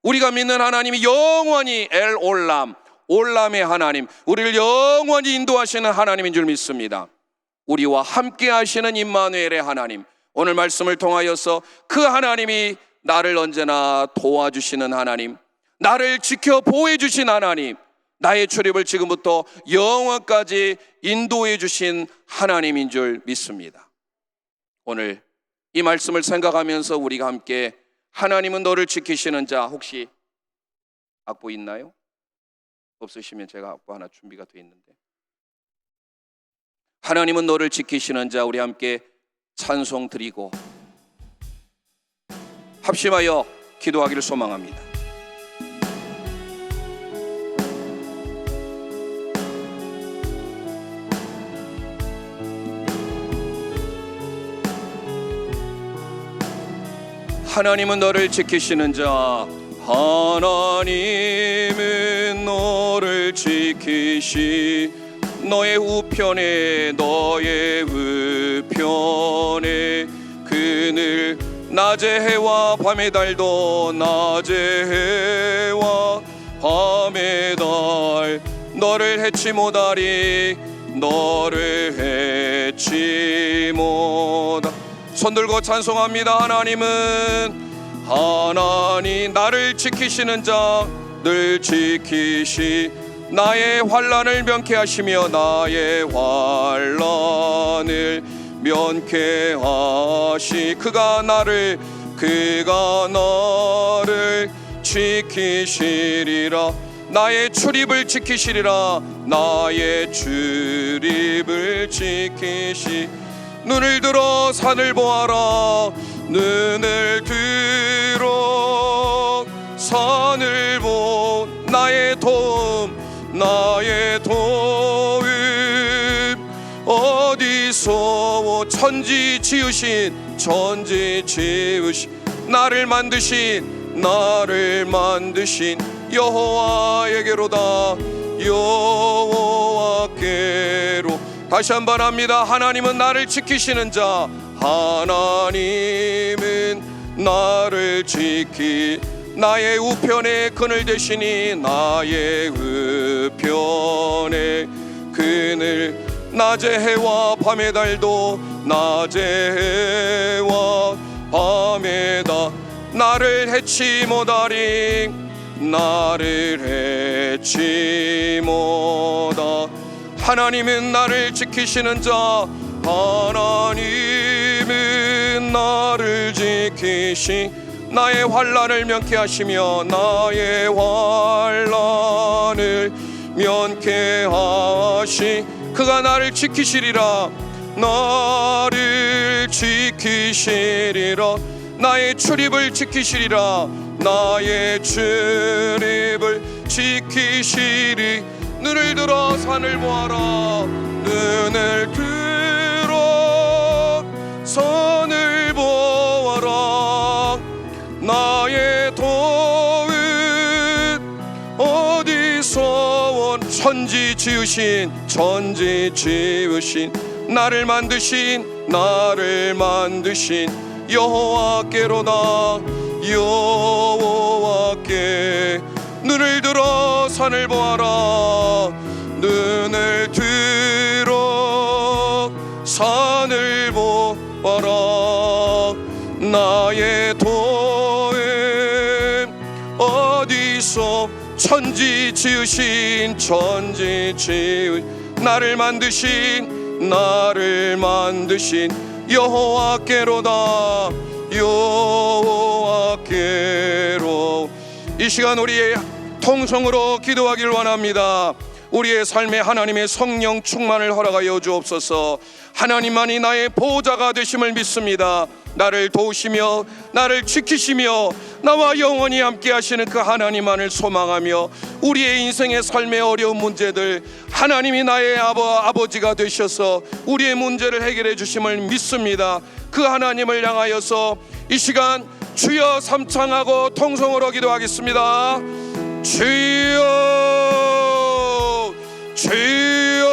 우리가 믿는 하나님이 영원히 엘 올람, 올람의 하나님, 우리를 영원히 인도하시는 하나님인 줄 믿습니다. 우리와 함께 하시는 임마누엘의 하나님, 오늘 말씀을 통하여서 그 하나님이 나를 언제나 도와주시는 하나님, 나를 지켜 보호해 주신 하나님, 나의 출입을 지금부터 영원까지 인도해 주신 하나님인 줄 믿습니다. 오늘 이 말씀을 생각하면서 우리가 함께 하나님은 너를 지키시는 자, 혹시 악보 있나요? 없으시면 제가 악보 하나 준비가 되어 있는데, 하나님은 너를 지키시는 자, 우리 함께 찬송 드리고 합심하여 기도하기를 소망합니다. 하나님은 너를 지키시는 자, 하나님은 너를 지키시. 너의 우편에 너의 우편에 그늘 낮의 해와 밤의 달도 낮의 해와 밤의 달 너를 해치 못하리 너를 해치 못하. 손 들고 찬송합니다. 하나님 나를 지키시는 자 늘 지키시. 나의 환난을 면케하시며 나의 환난을 면케하시. 그가 나를 지키시리라. 나의 출입을 지키시리라. 나의 출입을 지키시. 눈을 들어 산을 보아라. 눈을 들어 산을 보. 나의 도움 어디서 천지 지으신 나를 만드신 여호와에게로다. 여호와께로. 다시 한번 합니다. 하나님은 나를 지키시는 자, 하나님은 나를 나의 우편에 그늘 되시니 나의 우편에 그늘 낮의 해와 밤의 달도 낮의 해와 밤의 달 나를 해치 못하리 나를 해치 못하. 하나님은 나를 지키시는 자, 하나님은 나를 지키시. 나의 환난을 면케하시며 나의 환난을 면케하시. 그가 나를 지키시리라. 나를 지키시리라. 나의 출입을 지키시리라. 나의 출입을 지키시리. 눈을 들어 산을 보아라. 눈을 들어 산을 보아라. 나의 도움 어디서 온 천지 지으신 나를 만드신 여호와께로다. 여호와께 눈을 들어 산을 보아라. 눈을 들어 산을 보아라. 나의 도움 어디서 천지 지으신 나를 만드신 여호와께로다. 여호와께로. 이 시간 우리의 통성으로 기도하길 원합니다. 우리의 삶에 하나님의 성령 충만을 허락하여 주옵소서. 하나님만이 나의 보호자가 되심을 믿습니다. 나를 도우시며 나를 지키시며 나와 영원히 함께 하시는 그 하나님만을 소망하며 우리의 인생의 삶의 어려운 문제들 하나님이 나의 아버지가 되셔서 우리의 문제를 해결해 주심을 믿습니다. 그 하나님을 향하여서 이 시간 주여 삼창하고 통성으로 기도하겠습니다. 주여, 주여,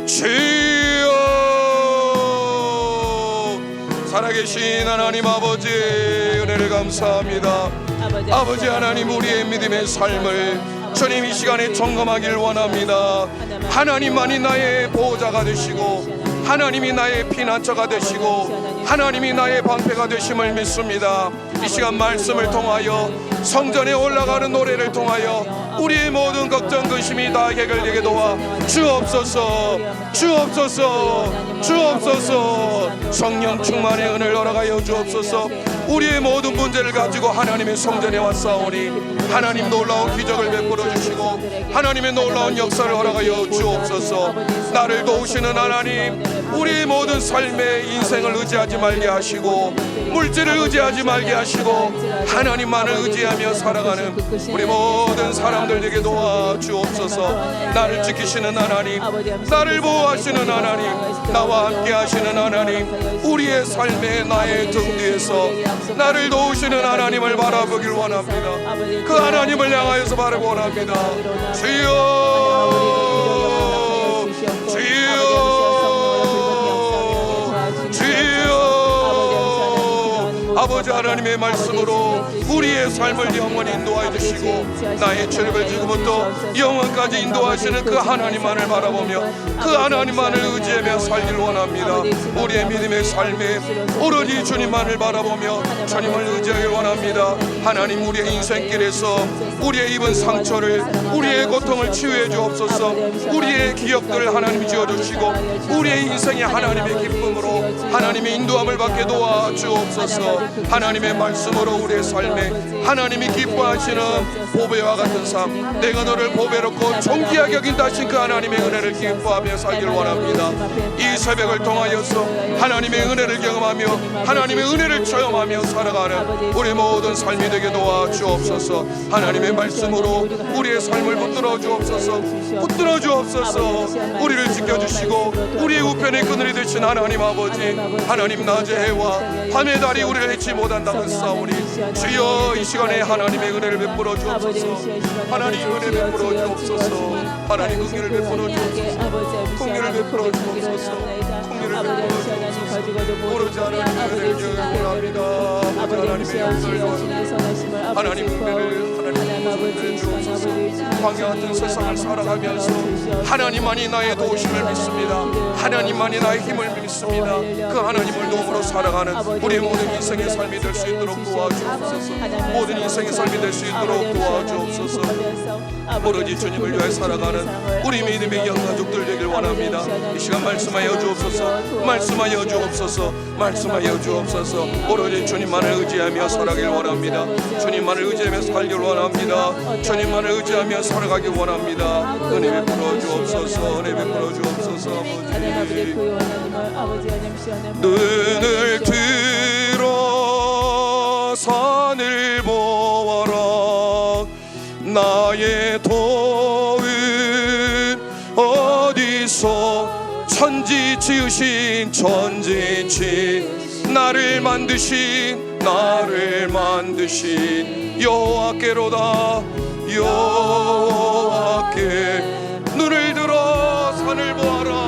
주여. 살아계신 하나님 아버지 은혜를 감사합니다. 아버지 하나님, 우리의 믿음의 삶을 주님 이 시간에 점검하길 원합니다. 하나님만이 나의 보호자가 되시고 하나님이 나의 피난처가 되시고 하나님이 나의 방패가 되심을 믿습니다. 이 시간 말씀을 통하여 성전에 올라가는 노래를 통하여 우리의 모든 걱정 근심이 다 해결되게 도와 주옵소서. 주옵소서. 주옵소서. 성령 충만의 은혜를 허락하여 주옵소서. 우리의 모든 문제를 가지고 하나님의 성전에 왔사오니 하나님 놀라운 기적을 베풀어 주시고 하나님의 놀라운 역사를 허락하여 주옵소서. 나를 도우시는 하나님, 우리의 모든 삶의 인생을 의지하지 말게 하시고 물질을 의지하지 말게 하시고 하나님만을 의지하며 살아가는 우리 모든 사람들에게 도와주옵소서. 나를 지키시는 하나님, 나를 보호하시는 하나님, 나와 함께 하시는 하나님, 우리의 삶의 나의 등 뒤에서 나를 도우시는 하나님을 바라보길 원합니다. 그 하나님을 향하여서 바라고 원합니다. 주여, 주여, 주여. 아버지 하나님의 말씀으로 우리의 삶을 영원히 인도하여 주시고 나의 출입을 지금부터 영원까지 인도하시는 그 하나님만을 바라보며 그 하나님만을 의지하며 살길 원합니다. 우리의 믿음의 삶에 오로지 주님만을 바라보며 주님을 의지하길 원합니다. 하나님, 우리의 인생길에서 우리의 입은 상처를, 우리의 고통을 치유해 주옵소서. 우리의 기억들을 하나님이 지어주시고 우리의 인생의 하나님의 기쁨으로 하나님의 인도함을 받게 도와주옵소서. 하나님의 말씀으로 우리의 삶에 하나님이 기뻐하시는 보배와 같은 삶, 내가 너를 보배롭고 존귀하게 여긴다 하신 그 하나님의 은혜를 기뻐하며 살기를 원합니다. 이 새벽을 통하여서 하나님의 은혜를 경험하며 하나님의 은혜를 체험하며 살아가는 우리 모든 삶이 되게 도와주옵소서. 하나님의 말씀으로 우리의 삶을 붙들어 주옵소서. 붙들어 주옵소서. 우리를 지켜주시고 우리의 우편의 그늘이 되신 하나님 아버지, 하나님 낮의 해와 밤의 달이 우리를 해치 못한다는 싸우니 주여 이 시간에 하나님의 은혜를 베풀어 주옵소서. 하나님 은혜 베풀어 주옵소서. 하나님 긍휼을 베풀어 주옵소서. 긍휼을 베풀어 주옵소서. 긍휼을 베풀어 주옵소서. 오로지 하나님의 은혜를 원합니다. 하나님의 역사를 원합니다. 하나님 은혜를 주옵소서. 광야 같은 세상을 살아가면서 하나님만이 나의 도우심을 믿습니다. 하나님만이 나의 힘을 믿습니다. 그 하나님을 도움으로 살아가는 우리의 모든 인생의 삶이 될 수 있도록 도와주옵소서. 모든 인생의 삶이 될 수 있도록 도와주옵소서. 오로지 주님을 위하여 살아가는 우리 믿음의 영가족들 되길 원합니다. 이 시간 말씀하여 주옵소서. 말씀하여 주옵소서. 말씀하여 주옵소서. 오로지 주님만을 의지하며 살아가길 원합니다. 주님만을 의지하며 살길 원합니다. 주님만을 의지하며 살아가길 원합니다. 은혜 베풀어 주옵소서. 은혜 베풀어 주옵소서. 눈을 들어 산을 보아라. 나의 도움 어디서 천지 지으신 나를 만드신 여호와께로다. 여호와께 눈을 들어 산을 보아라.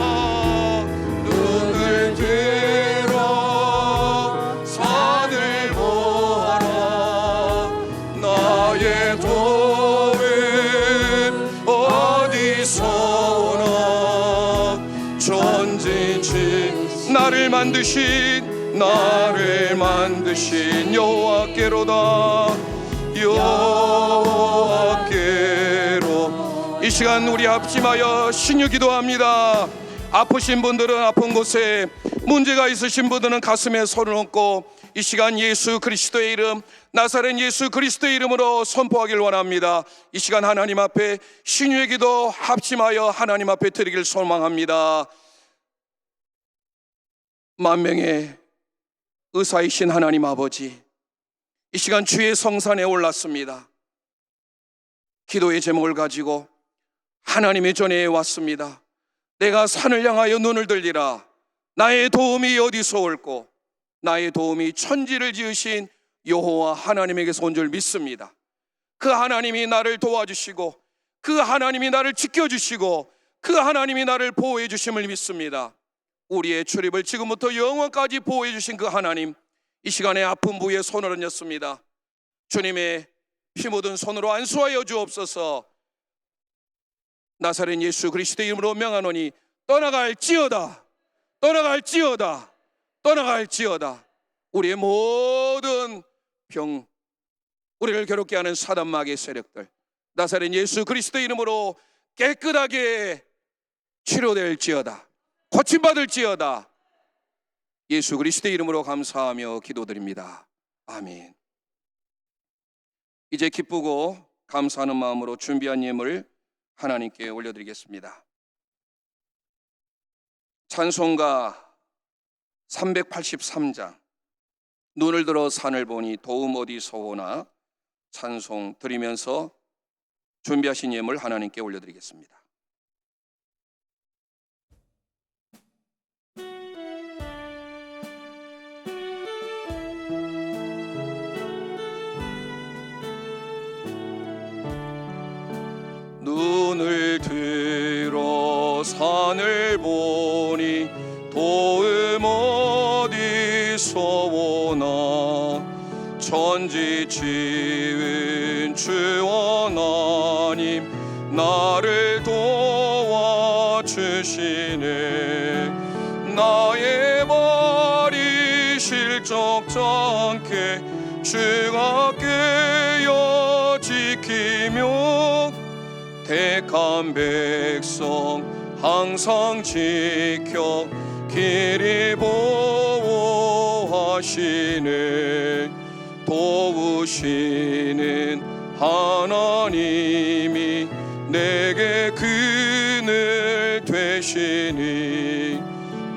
나를 만드신 여호와께로다. 여호와께로. 이 시간 우리 합심하여 신유 기도합니다. 아프신 분들은 아픈 곳에, 문제가 있으신 분들은 가슴에 손을 얹고 이 시간 예수 그리스도의 이름, 나사렛 예수 그리스도의 이름으로 선포하길 원합니다. 이 시간 하나님 앞에 신유의 기도 합심하여 하나님 앞에 드리길 소망합니다. 만명의 의사이신 하나님 아버지, 이 시간 주의 성산에 올랐습니다. 기도의 제목을 가지고 하나님의 전에 왔습니다. 내가 산을 향하여 눈을 들리라. 나의 도움이 어디서 올꼬? 나의 도움이 천지를 지으신 여호와 하나님에게서 온 줄 믿습니다. 그 하나님이 나를 도와주시고, 그 하나님이 나를 지켜주시고, 그 하나님이 나를 보호해 주심을 믿습니다. 우리의 출입을 지금부터 영원까지 보호해 주신 그 하나님, 이 시간에 아픈 부위에 손을 얹었습니다. 주님의 피 묻은 손으로 안수하여 주옵소서. 나사렛 예수 그리스도의 이름으로 명하노니 떠나갈지어다, 떠나갈지어다, 떠나갈지어다. 우리의 모든 병, 우리를 괴롭게 하는 사단 마귀의 세력들, 나사렛 예수 그리스도의 이름으로 깨끗하게 치료될지어다, 고침받을지어다. 예수 그리스도의 이름으로 감사하며 기도드립니다. 아멘. 이제 기쁘고 감사하는 마음으로 준비한 예물 하나님께 올려드리겠습니다. 찬송가 383장, 눈을 들어 산을 보니 도움 어디서 오나, 찬송 드리면서 준비하신 예물 하나님께 올려드리겠습니다. 눈을 들어 산을 보니 도움 어디서 오나, 천지 지은 주 하나님 나를 도와주시네. 나의 발이 실족지 않게 주가 깨어 지키며, 택한 백성 항상 지켜 길이 보호하시네. 도우시는 하나님이 내게 그늘 되시니,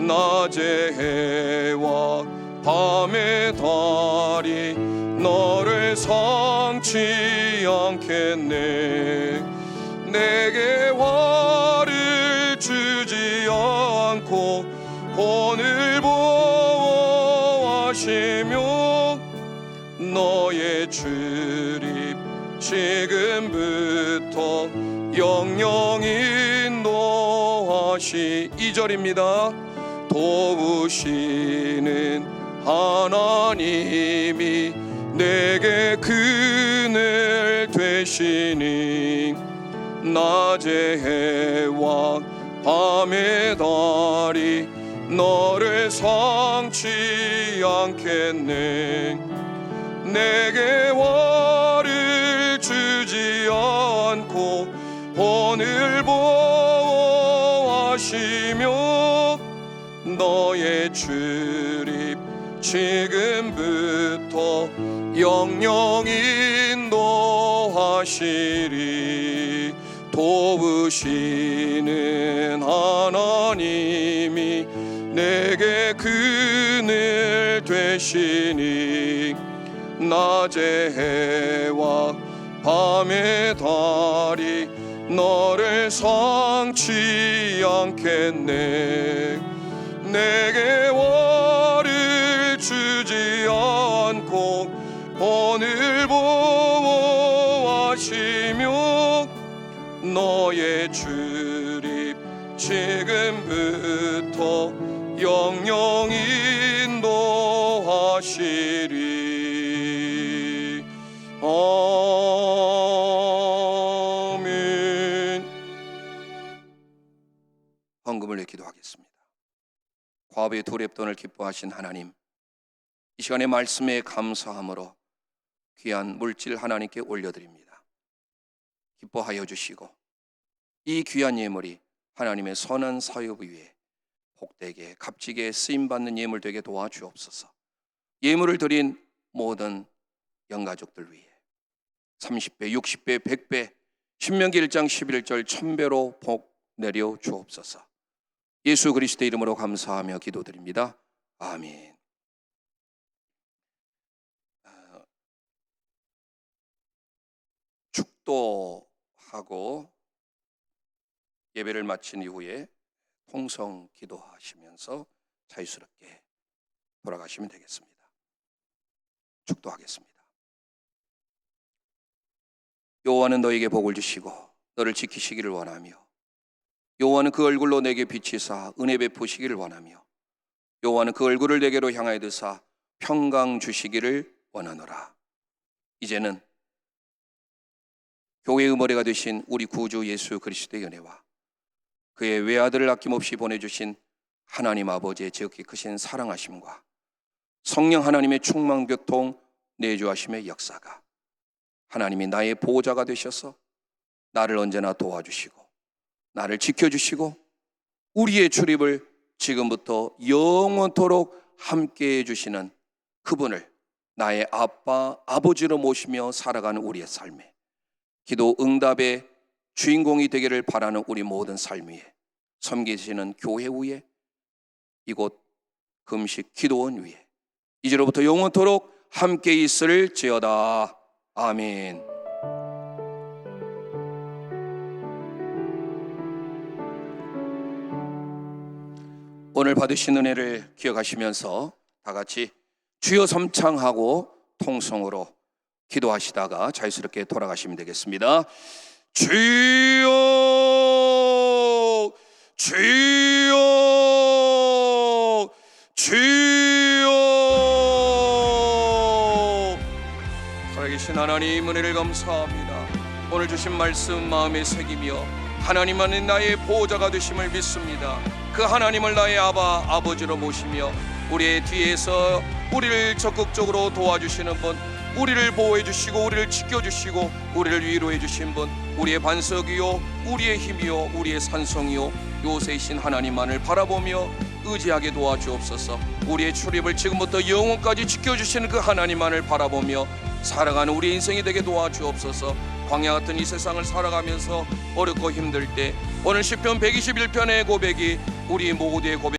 낮의 해와 밤의 달이 너를 상치 않겠네. 내게 화를 주지 않고 본을 보호하시며, 너의 출입 지금부터 영영 인도하시. 2절입니다. 도우시는 하나님이 내게 그늘 되시니, 낮의 해와 밤의 달이 너를 상치 않겠네. 내게 화를 주지 않고 본을 보호하시며, 너의 출입 지금부터 영영 인도하시리. 도우시는 하나님이 내게 그늘 되시니, 낮의 해와 밤의 달이 너를 상치 않겠네. 내게 화를 주지 않고 본을 보호하시며, 너의 출입 지금부터 영영 인도하시리. 아멘. 헌금을 내 기도하겠습니다. 과부의 두 렙돈을 기뻐하신 하나님, 이 시간에 말씀에 감사함으로 귀한 물질 하나님께 올려드립니다. 기뻐하여 주시고 이 귀한 예물이 하나님의 선한 사역 위에 복되게 값지게 쓰임받는 예물 되게 도와주옵소서. 예물을 드린 모든 영가족들 위해 30배, 60배, 100배, 신명기 1장 11절 1000배로 복 내려 주옵소서. 예수 그리스도의 이름으로 감사하며 기도드립니다. 아멘. 축도하고 예배를 마친 이후에 통성 기도하시면서 자유스럽게 돌아가시면 되겠습니다. 축도하겠습니다. 여호와는 너에게 복을 주시고 너를 지키시기를 원하며, 여호와는 그 얼굴로 내게 비치사 은혜 베푸시기를 원하며, 여호와는 그 얼굴을 내게로 향하여 드사 평강 주시기를 원하노라. 이제는 교회의 머리가 되신 우리 구주 예수 그리스도의 은혜와 그의 외아들을 아낌없이 보내주신 하나님 아버지의 지극히 크신 사랑하심과 성령 하나님의 충만교통 내주하심의 역사가, 하나님이 나의 보호자가 되셔서 나를 언제나 도와주시고 나를 지켜주시고 우리의 출입을 지금부터 영원토록 함께해 주시는 그분을 나의 아빠, 아버지로 모시며 살아가는 우리의 삶에, 기도 응답의 주인공이 되기를 바라는 우리 모든 삶 위에, 섬기시는 교회 위에, 이곳 금식 기도원 위에 이제로부터 영원토록 함께 있을지어다. 아멘. 오늘 받으신 은혜를 기억하시면서 다 같이 주여 삼창하고 통성으로 기도하시다가 자유스럽게 돌아가시면 되겠습니다. 주여 주여 주여. 살아계신 하나님 은혜를 감사합니다. 오늘 주신 말씀 마음에 새기며 하나님만이 나의 보호자가 되심을 믿습니다. 그 하나님을 나의 아바, 아버지로 모시며 우리의 뒤에서 우리를 적극적으로 도와주시는 분, 우리를 보호해 주시고 우리를 지켜주시고 우리를 위로해 주신 분, 우리의 반석이요 우리의 힘이요 우리의 산성이요 요새이신 하나님만을 바라보며 의지하게 도와주옵소서. 우리의 출입을 지금부터 영원까지 지켜주시는 그 하나님만을 바라보며 살아가는 우리 인생이 되게 도와주옵소서. 광야 같은 이 세상을 살아가면서 어렵고 힘들 때 오늘 시편 121편의 고백이 우리 모두의 고백